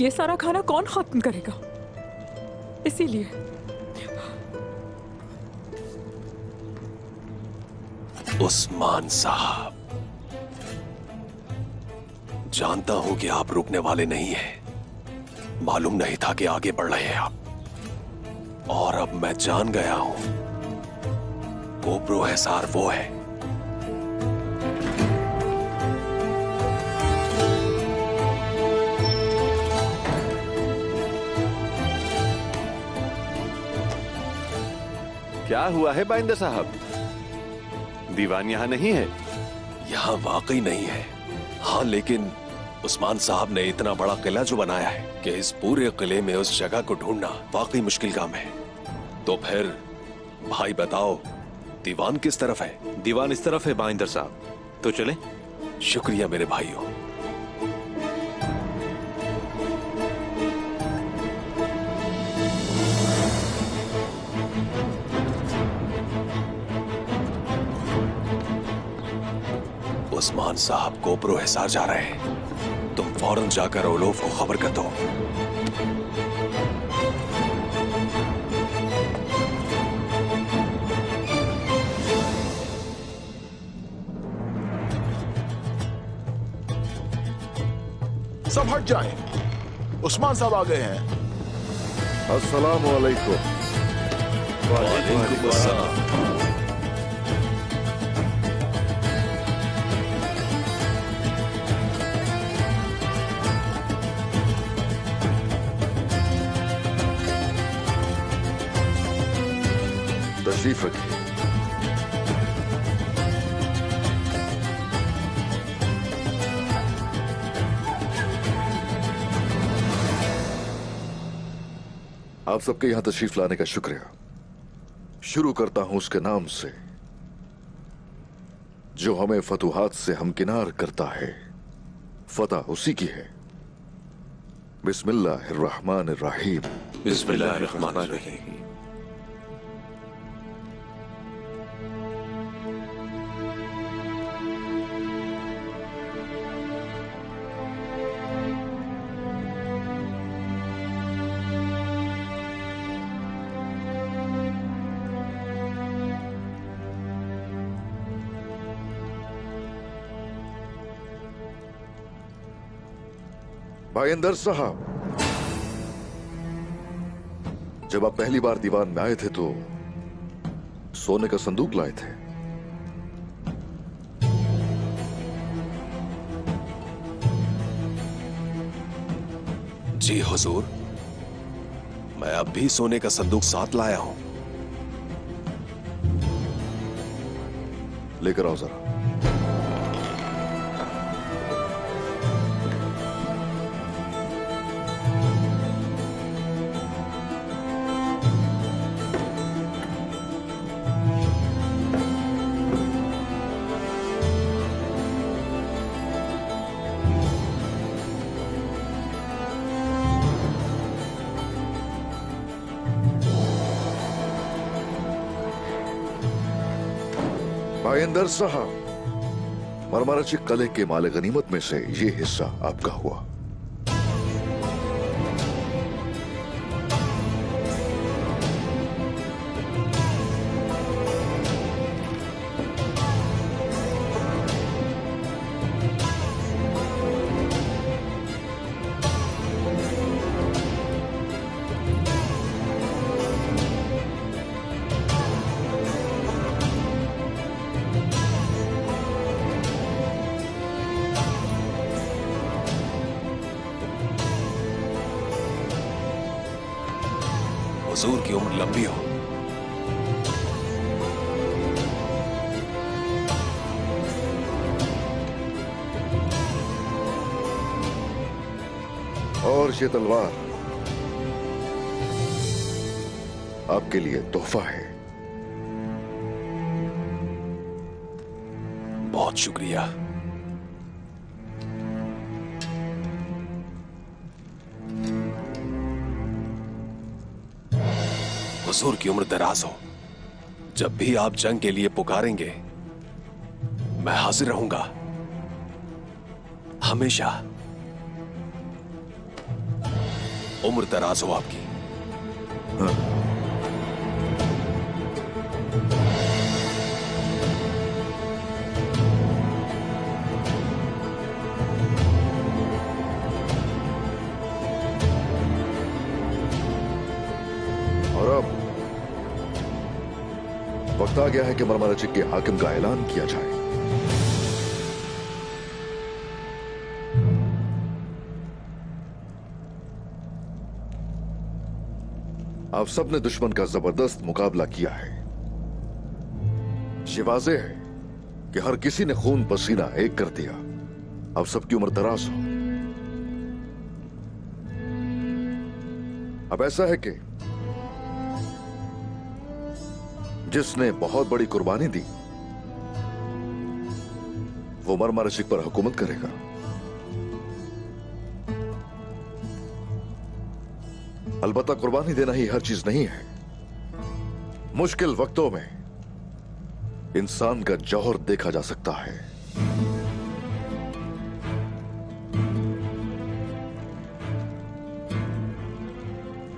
ये सारा खाना कौन खत्म करेगा? इसीलिए उस्मान साहब, जानता हूं कि आप रुकने वाले नहीं हैं। मालूम नहीं था कि आगे बढ़ रहे हैं आप। और अब मैं जान गया हूं, कोपरो हिसार वो है। क्या हुआ है बाइंदर साहब? दीवान यहाँ नहीं है? यहाँ वाकई नहीं है। हाँ, लेकिन उस्मान साहब ने इतना बड़ा किला जो बनाया है कि इस पूरे किले में उस जगह को ढूंढना वाकई मुश्किल काम है। तो फिर भाई बताओ, दीवान किस तरफ है? दीवान इस तरफ है बाइंदर साहब, तो चले? शुक्रिया मेरे भाइयों। उस्मान साहब कोपरो हिसार जा रहे हैं। तुम फौरन जाकर ओलोफ को खबर कर दो। सब हट जाएं। उस्मान साहब आ गए हैं। अस्सलाम वालेकुम। वालेकुम अस्सलाम। तशरीफ रखिए। आप सबके यहां तशरीफ लाने का शुक्रिया। शुरू करता हूं उसके नाम से जो हमें फतुहात से हमकिनार करता है। फतह उसी की है। बिस्मिल्लाहिर्रहमानिर्रहीम। बिस्मिल्लाहिर्रहमानिर्रहीम। भाईंदर साहब, जब आप पहली बार दीवान में आए थे तो सोने का संदूक लाए थे। जी हुजूर, मैं अब भी सोने का संदूक साथ लाया हूं। लेकर आओ जरा। भाईंदर साहब, मरमराची कले के माल गनीमत में से ये हिस्सा आपका हुआ। हुजूर की उम्र लंबी हो। और ये तलवार आपके लिए तोहफा है। बहुत शुक्रिया। हुजूर की उम्र दराज हो। जब भी आप जंग के लिए पुकारेंगे मैं हाजिर रहूंगा, हमेशा। उम्र दराज हो आपकी। और अब वक्त आ गया है कि मरमराची के हाकिम का ऐलान किया जाए। आप सबने दुश्मन का जबरदस्त मुकाबला किया है। ये वाज़ेह है कि हर किसी ने खून पसीना एक कर दिया। अब सबकी उम्र दराज हो। अब ऐसा है कि जिसने बहुत बड़ी कुर्बानी दी वो मरमराशिक पर हुकूमत करेगा। अलबत्ता कुर्बानी देना ही हर चीज नहीं है। मुश्किल वक्तों में इंसान का जौहर देखा जा सकता है।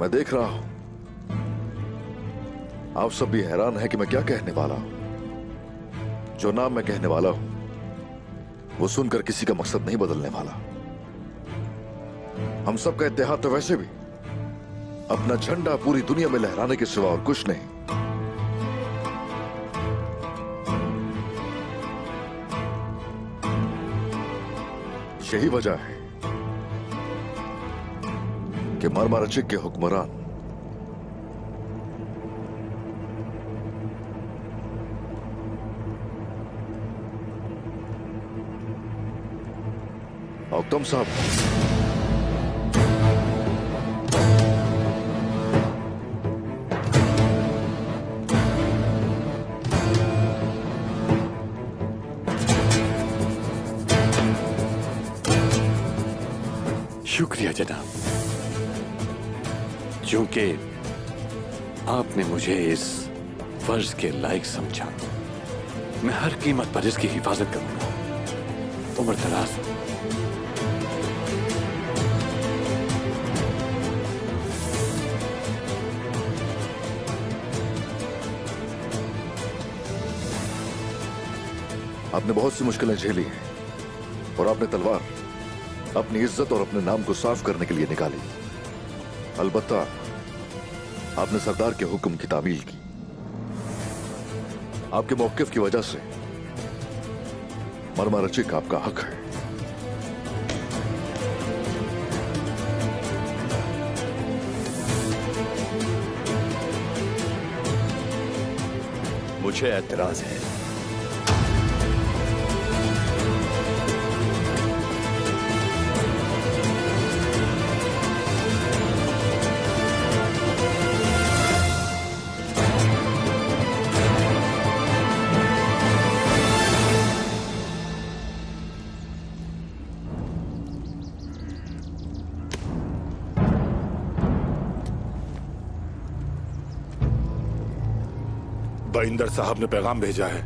मैं देख रहा हूं आप सब भी हैरान है कि मैं क्या कहने वाला हूं। जो नाम मैं कहने वाला हूं वो सुनकर किसी का मकसद नहीं बदलने वाला। हम सब का इत्तेहाद तो वैसे भी अपना झंडा पूरी दुनिया में लहराने के सिवा और कुछ नहीं। यही वजह है कि मरमराची के हुक्मरान औकतम साहब शुक्रिया जनाब, क्योंकि आपने मुझे इस फर्ज के लायक समझा। मैं हर कीमत पर इसकी हिफाजत करूंगा। उम्र दराज। आपने बहुत सी मुश्किलें झेली हैं और आपने तलवार अपनी इज्जत और अपने नाम को साफ करने के लिए निकाली। अलबत्ता आपने सरदार के हुक्म की तामील की। आपके मौकिफ की वजह से मरमराची का आपका हक है। मुझे एतराज है। बाइंदर साहब ने पैगाम भेजा है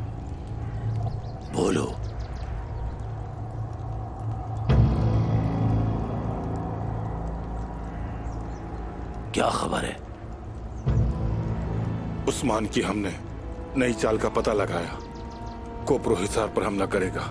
बोलो। क्या खबर है? उस्मान की हमने नई चाल का पता लगाया। कोपरो हिसार पर हमला करेगा।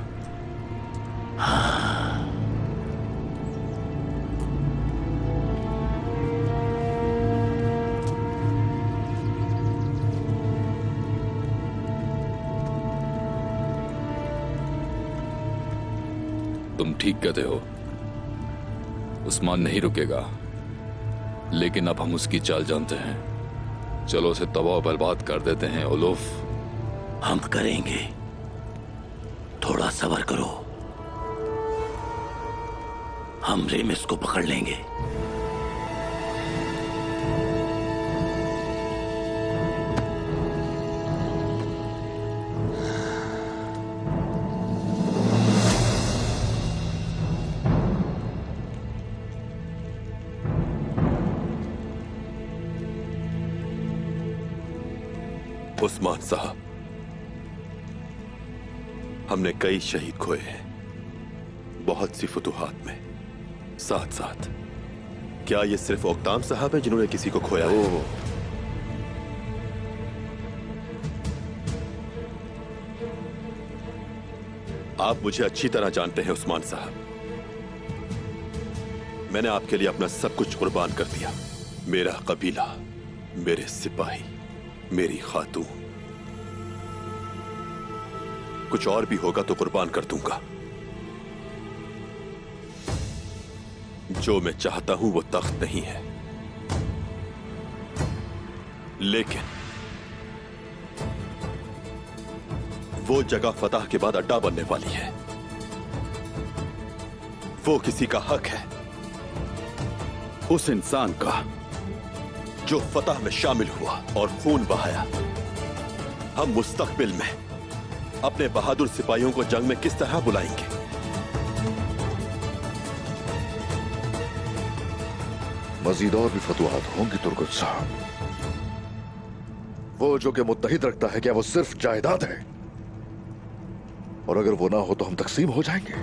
तुम ठीक कहते हो, उस्मान नहीं रुकेगा, लेकिन अब हम उसकी चाल जानते हैं। चलो उसे तबाह बर्बाद कर देते हैं ओलोफ। हम करेंगे, थोड़ा सब्र करो, हम रेमिस को पकड़ लेंगे। उस्मान साहब, हमने कई शहीद खोए हैं, बहुत सी फतूहात में साथ साथ। क्या ये सिर्फ ओक्ताम साहब हैं जिन्होंने किसी को खोया है? आप मुझे अच्छी तरह जानते हैं उस्मान साहब। मैंने आपके लिए अपना सब कुछ कुर्बान कर दिया। मेरा कबीला, मेरे सिपाही, मेरी खातून, कुछ और भी होगा तो कुर्बान कर दूंगा। जो मैं चाहता हूं वो तख्त नहीं है, लेकिन वो जगह फतह के बाद अड्डा बनने वाली है। वो किसी का हक है, उस इंसान का जो फतह में शामिल हुआ और खून बहाया। हम मुस्तकबिल में अपने बहादुर सिपाहियों को जंग में किस तरह बुलाएंगे? मजीद और भी फतवाहत होंगी तुर्गुत साहब। वो जो कि मुत्तहिद रखता है, क्या वो सिर्फ जायदाद है? और अगर वो ना हो तो हम तकसीम हो जाएंगे।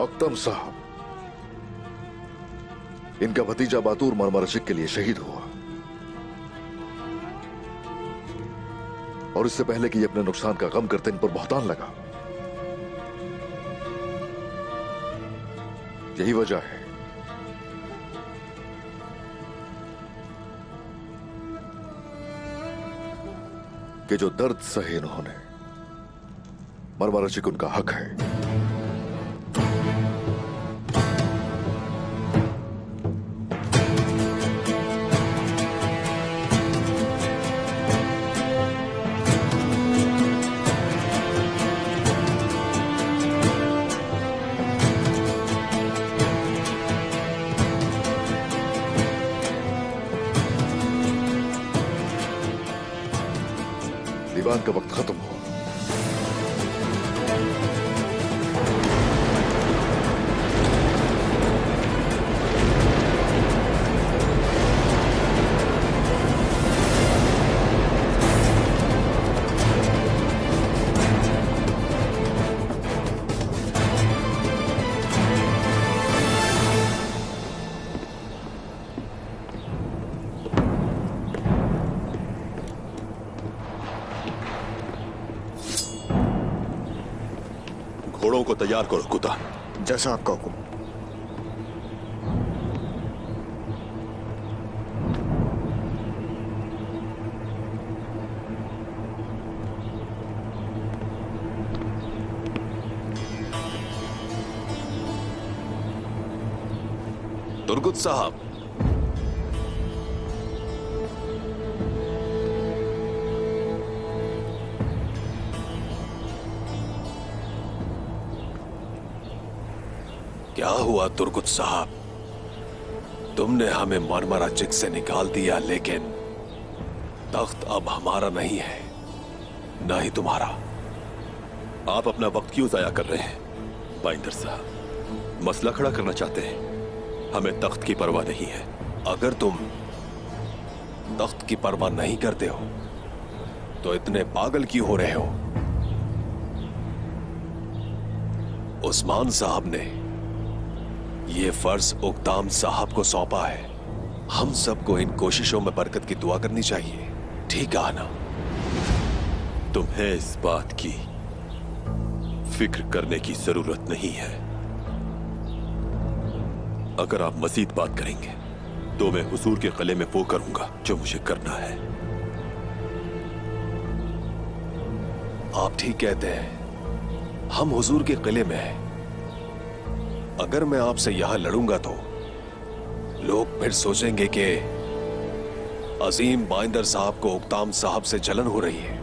अख्तम साहब, इनका भतीजा बातूर मरमरशिक के लिए शहीद हुआ, और इससे पहले कि ये अपने नुकसान का गम करते इन पर बहतान लगा। यही वजह है कि जो दर्द सहे इन्होंने, मरमरशिक उनका हक है। दीवान का वक्त खत्म हुआ। घोड़ों को तैयार करो कुत्ता। जैसा आपका हुक्म। तुर्गुत साहब, क्या हुआ तुर्गुत साहब? तुमने हमें मरमराचिक से निकाल दिया, लेकिन तख्त अब हमारा नहीं है, ना ही तुम्हारा। आप अपना वक्त क्यों जाया कर रहे हैं? बाइंदर साहब, मसला खड़ा करना चाहते हैं? हमें तख्त की परवाह नहीं है। अगर तुम तख्त की परवाह नहीं करते हो तो इतने पागल क्यों हो रहे हो? उस्मान साहब ने ये फर्ज उक्ताम साहब को सौंपा है। हम सबको इन कोशिशों में बरकत की दुआ करनी चाहिए। ठीक कहा ना? तुम्हें इस बात की फिक्र करने की जरूरत नहीं है। अगर आप मजीद बात करेंगे तो मैं हुजूर के गले में वो करूंगा जो मुझे करना है। आप ठीक कहते हैं, हम हुजूर के किले में हैं। अगर मैं आपसे यहां लड़ूंगा तो लोग फिर सोचेंगे कि अजीम बाइंदर साहब को उक्ताम साहब से जलन हो रही है।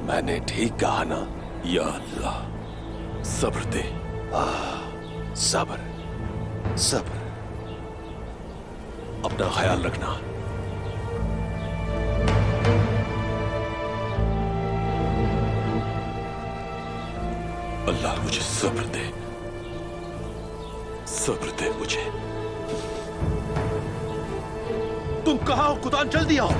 मैंने ठीक कहा ना? या अल्लाह, सब्र दे। सब्र सब्र। अपना ख्याल रखना। अल्लाह मुझे सब्र दे, सब्र दे मुझे। तुम कहां हो कुदान? जल्दी आओ।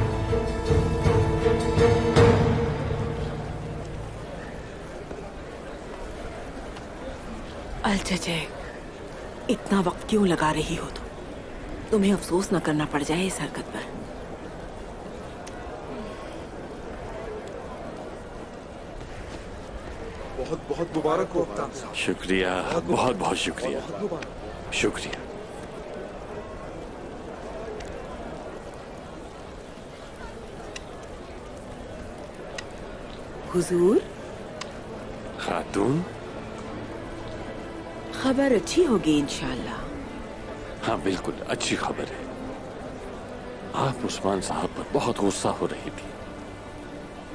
अल्चचेक, इतना वक्त क्यों लगा रही हो तुम? तुम्हें अफसोस न करना पड़ जाए इस हरकत पर। बहुत बहुत मुबारक हो। शुक्रिया, बहुत बहुत शुक्रिया। शुक्रिया। हुजूर, खातून, खबर अच्छी होगी इंशाल्लाह। हाँ बिल्कुल अच्छी खबर है। आप उस्मान साहब पर बहुत गुस्सा हो रही थी,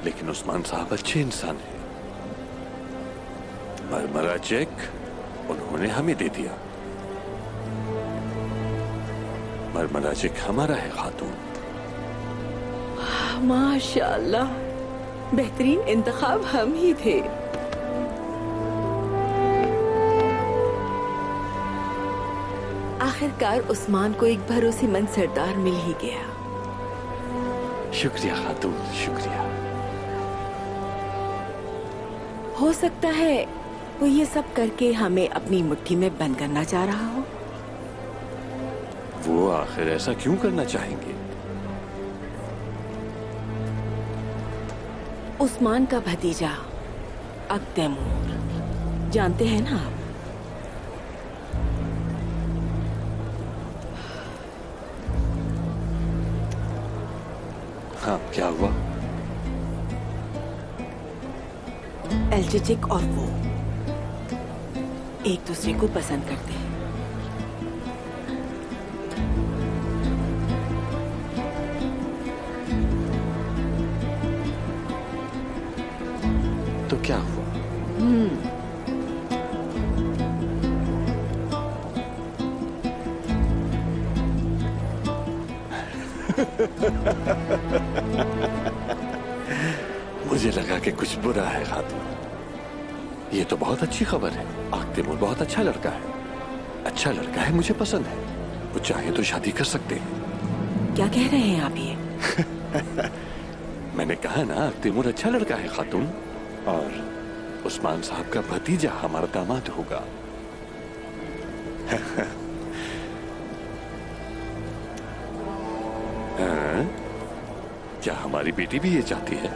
लेकिन उस्मान साहब अच्छे इंसान हैं। मरमरा चेक उन्होंने हमें दे दिया। मरमरा चेक हमारा है खातून। माशाल्लाह, बेहतरीन इंतखाब हम ही थे। आखिरकार उस्मान को एक भरोसेमंद सरदार मिल ही गया। शुक्रिया खातून, शुक्रिया। हो सकता है वो ये सब करके हमें अपनी मुट्ठी में बंद करना चाह रहा हो। वो आखिर ऐसा क्यों करना चाहेंगे? उस्मान का भतीजा अक्तैमूर, जानते हैं ना आप? हाँ, क्या हुआ? एल्चेचिक और वो एक दूसरे को पसंद करते हैं। तो क्या हुआ? मुझे लगा कि कुछ बुरा है खातून। ये तो बहुत अच्छी खबर है। तैमूर बहुत अच्छा लड़का है। अच्छा लड़का है, मुझे पसंद है। वो चाहे तो शादी कर सकते हैं। क्या कह रहे हैं आप ये? मैंने कहा ना, तैमूर अच्छा लड़का है खातून, और उस्मान साहब का भतीजा हमारा दामाद होगा। हाँ? क्या हमारी बेटी भी ये चाहती है?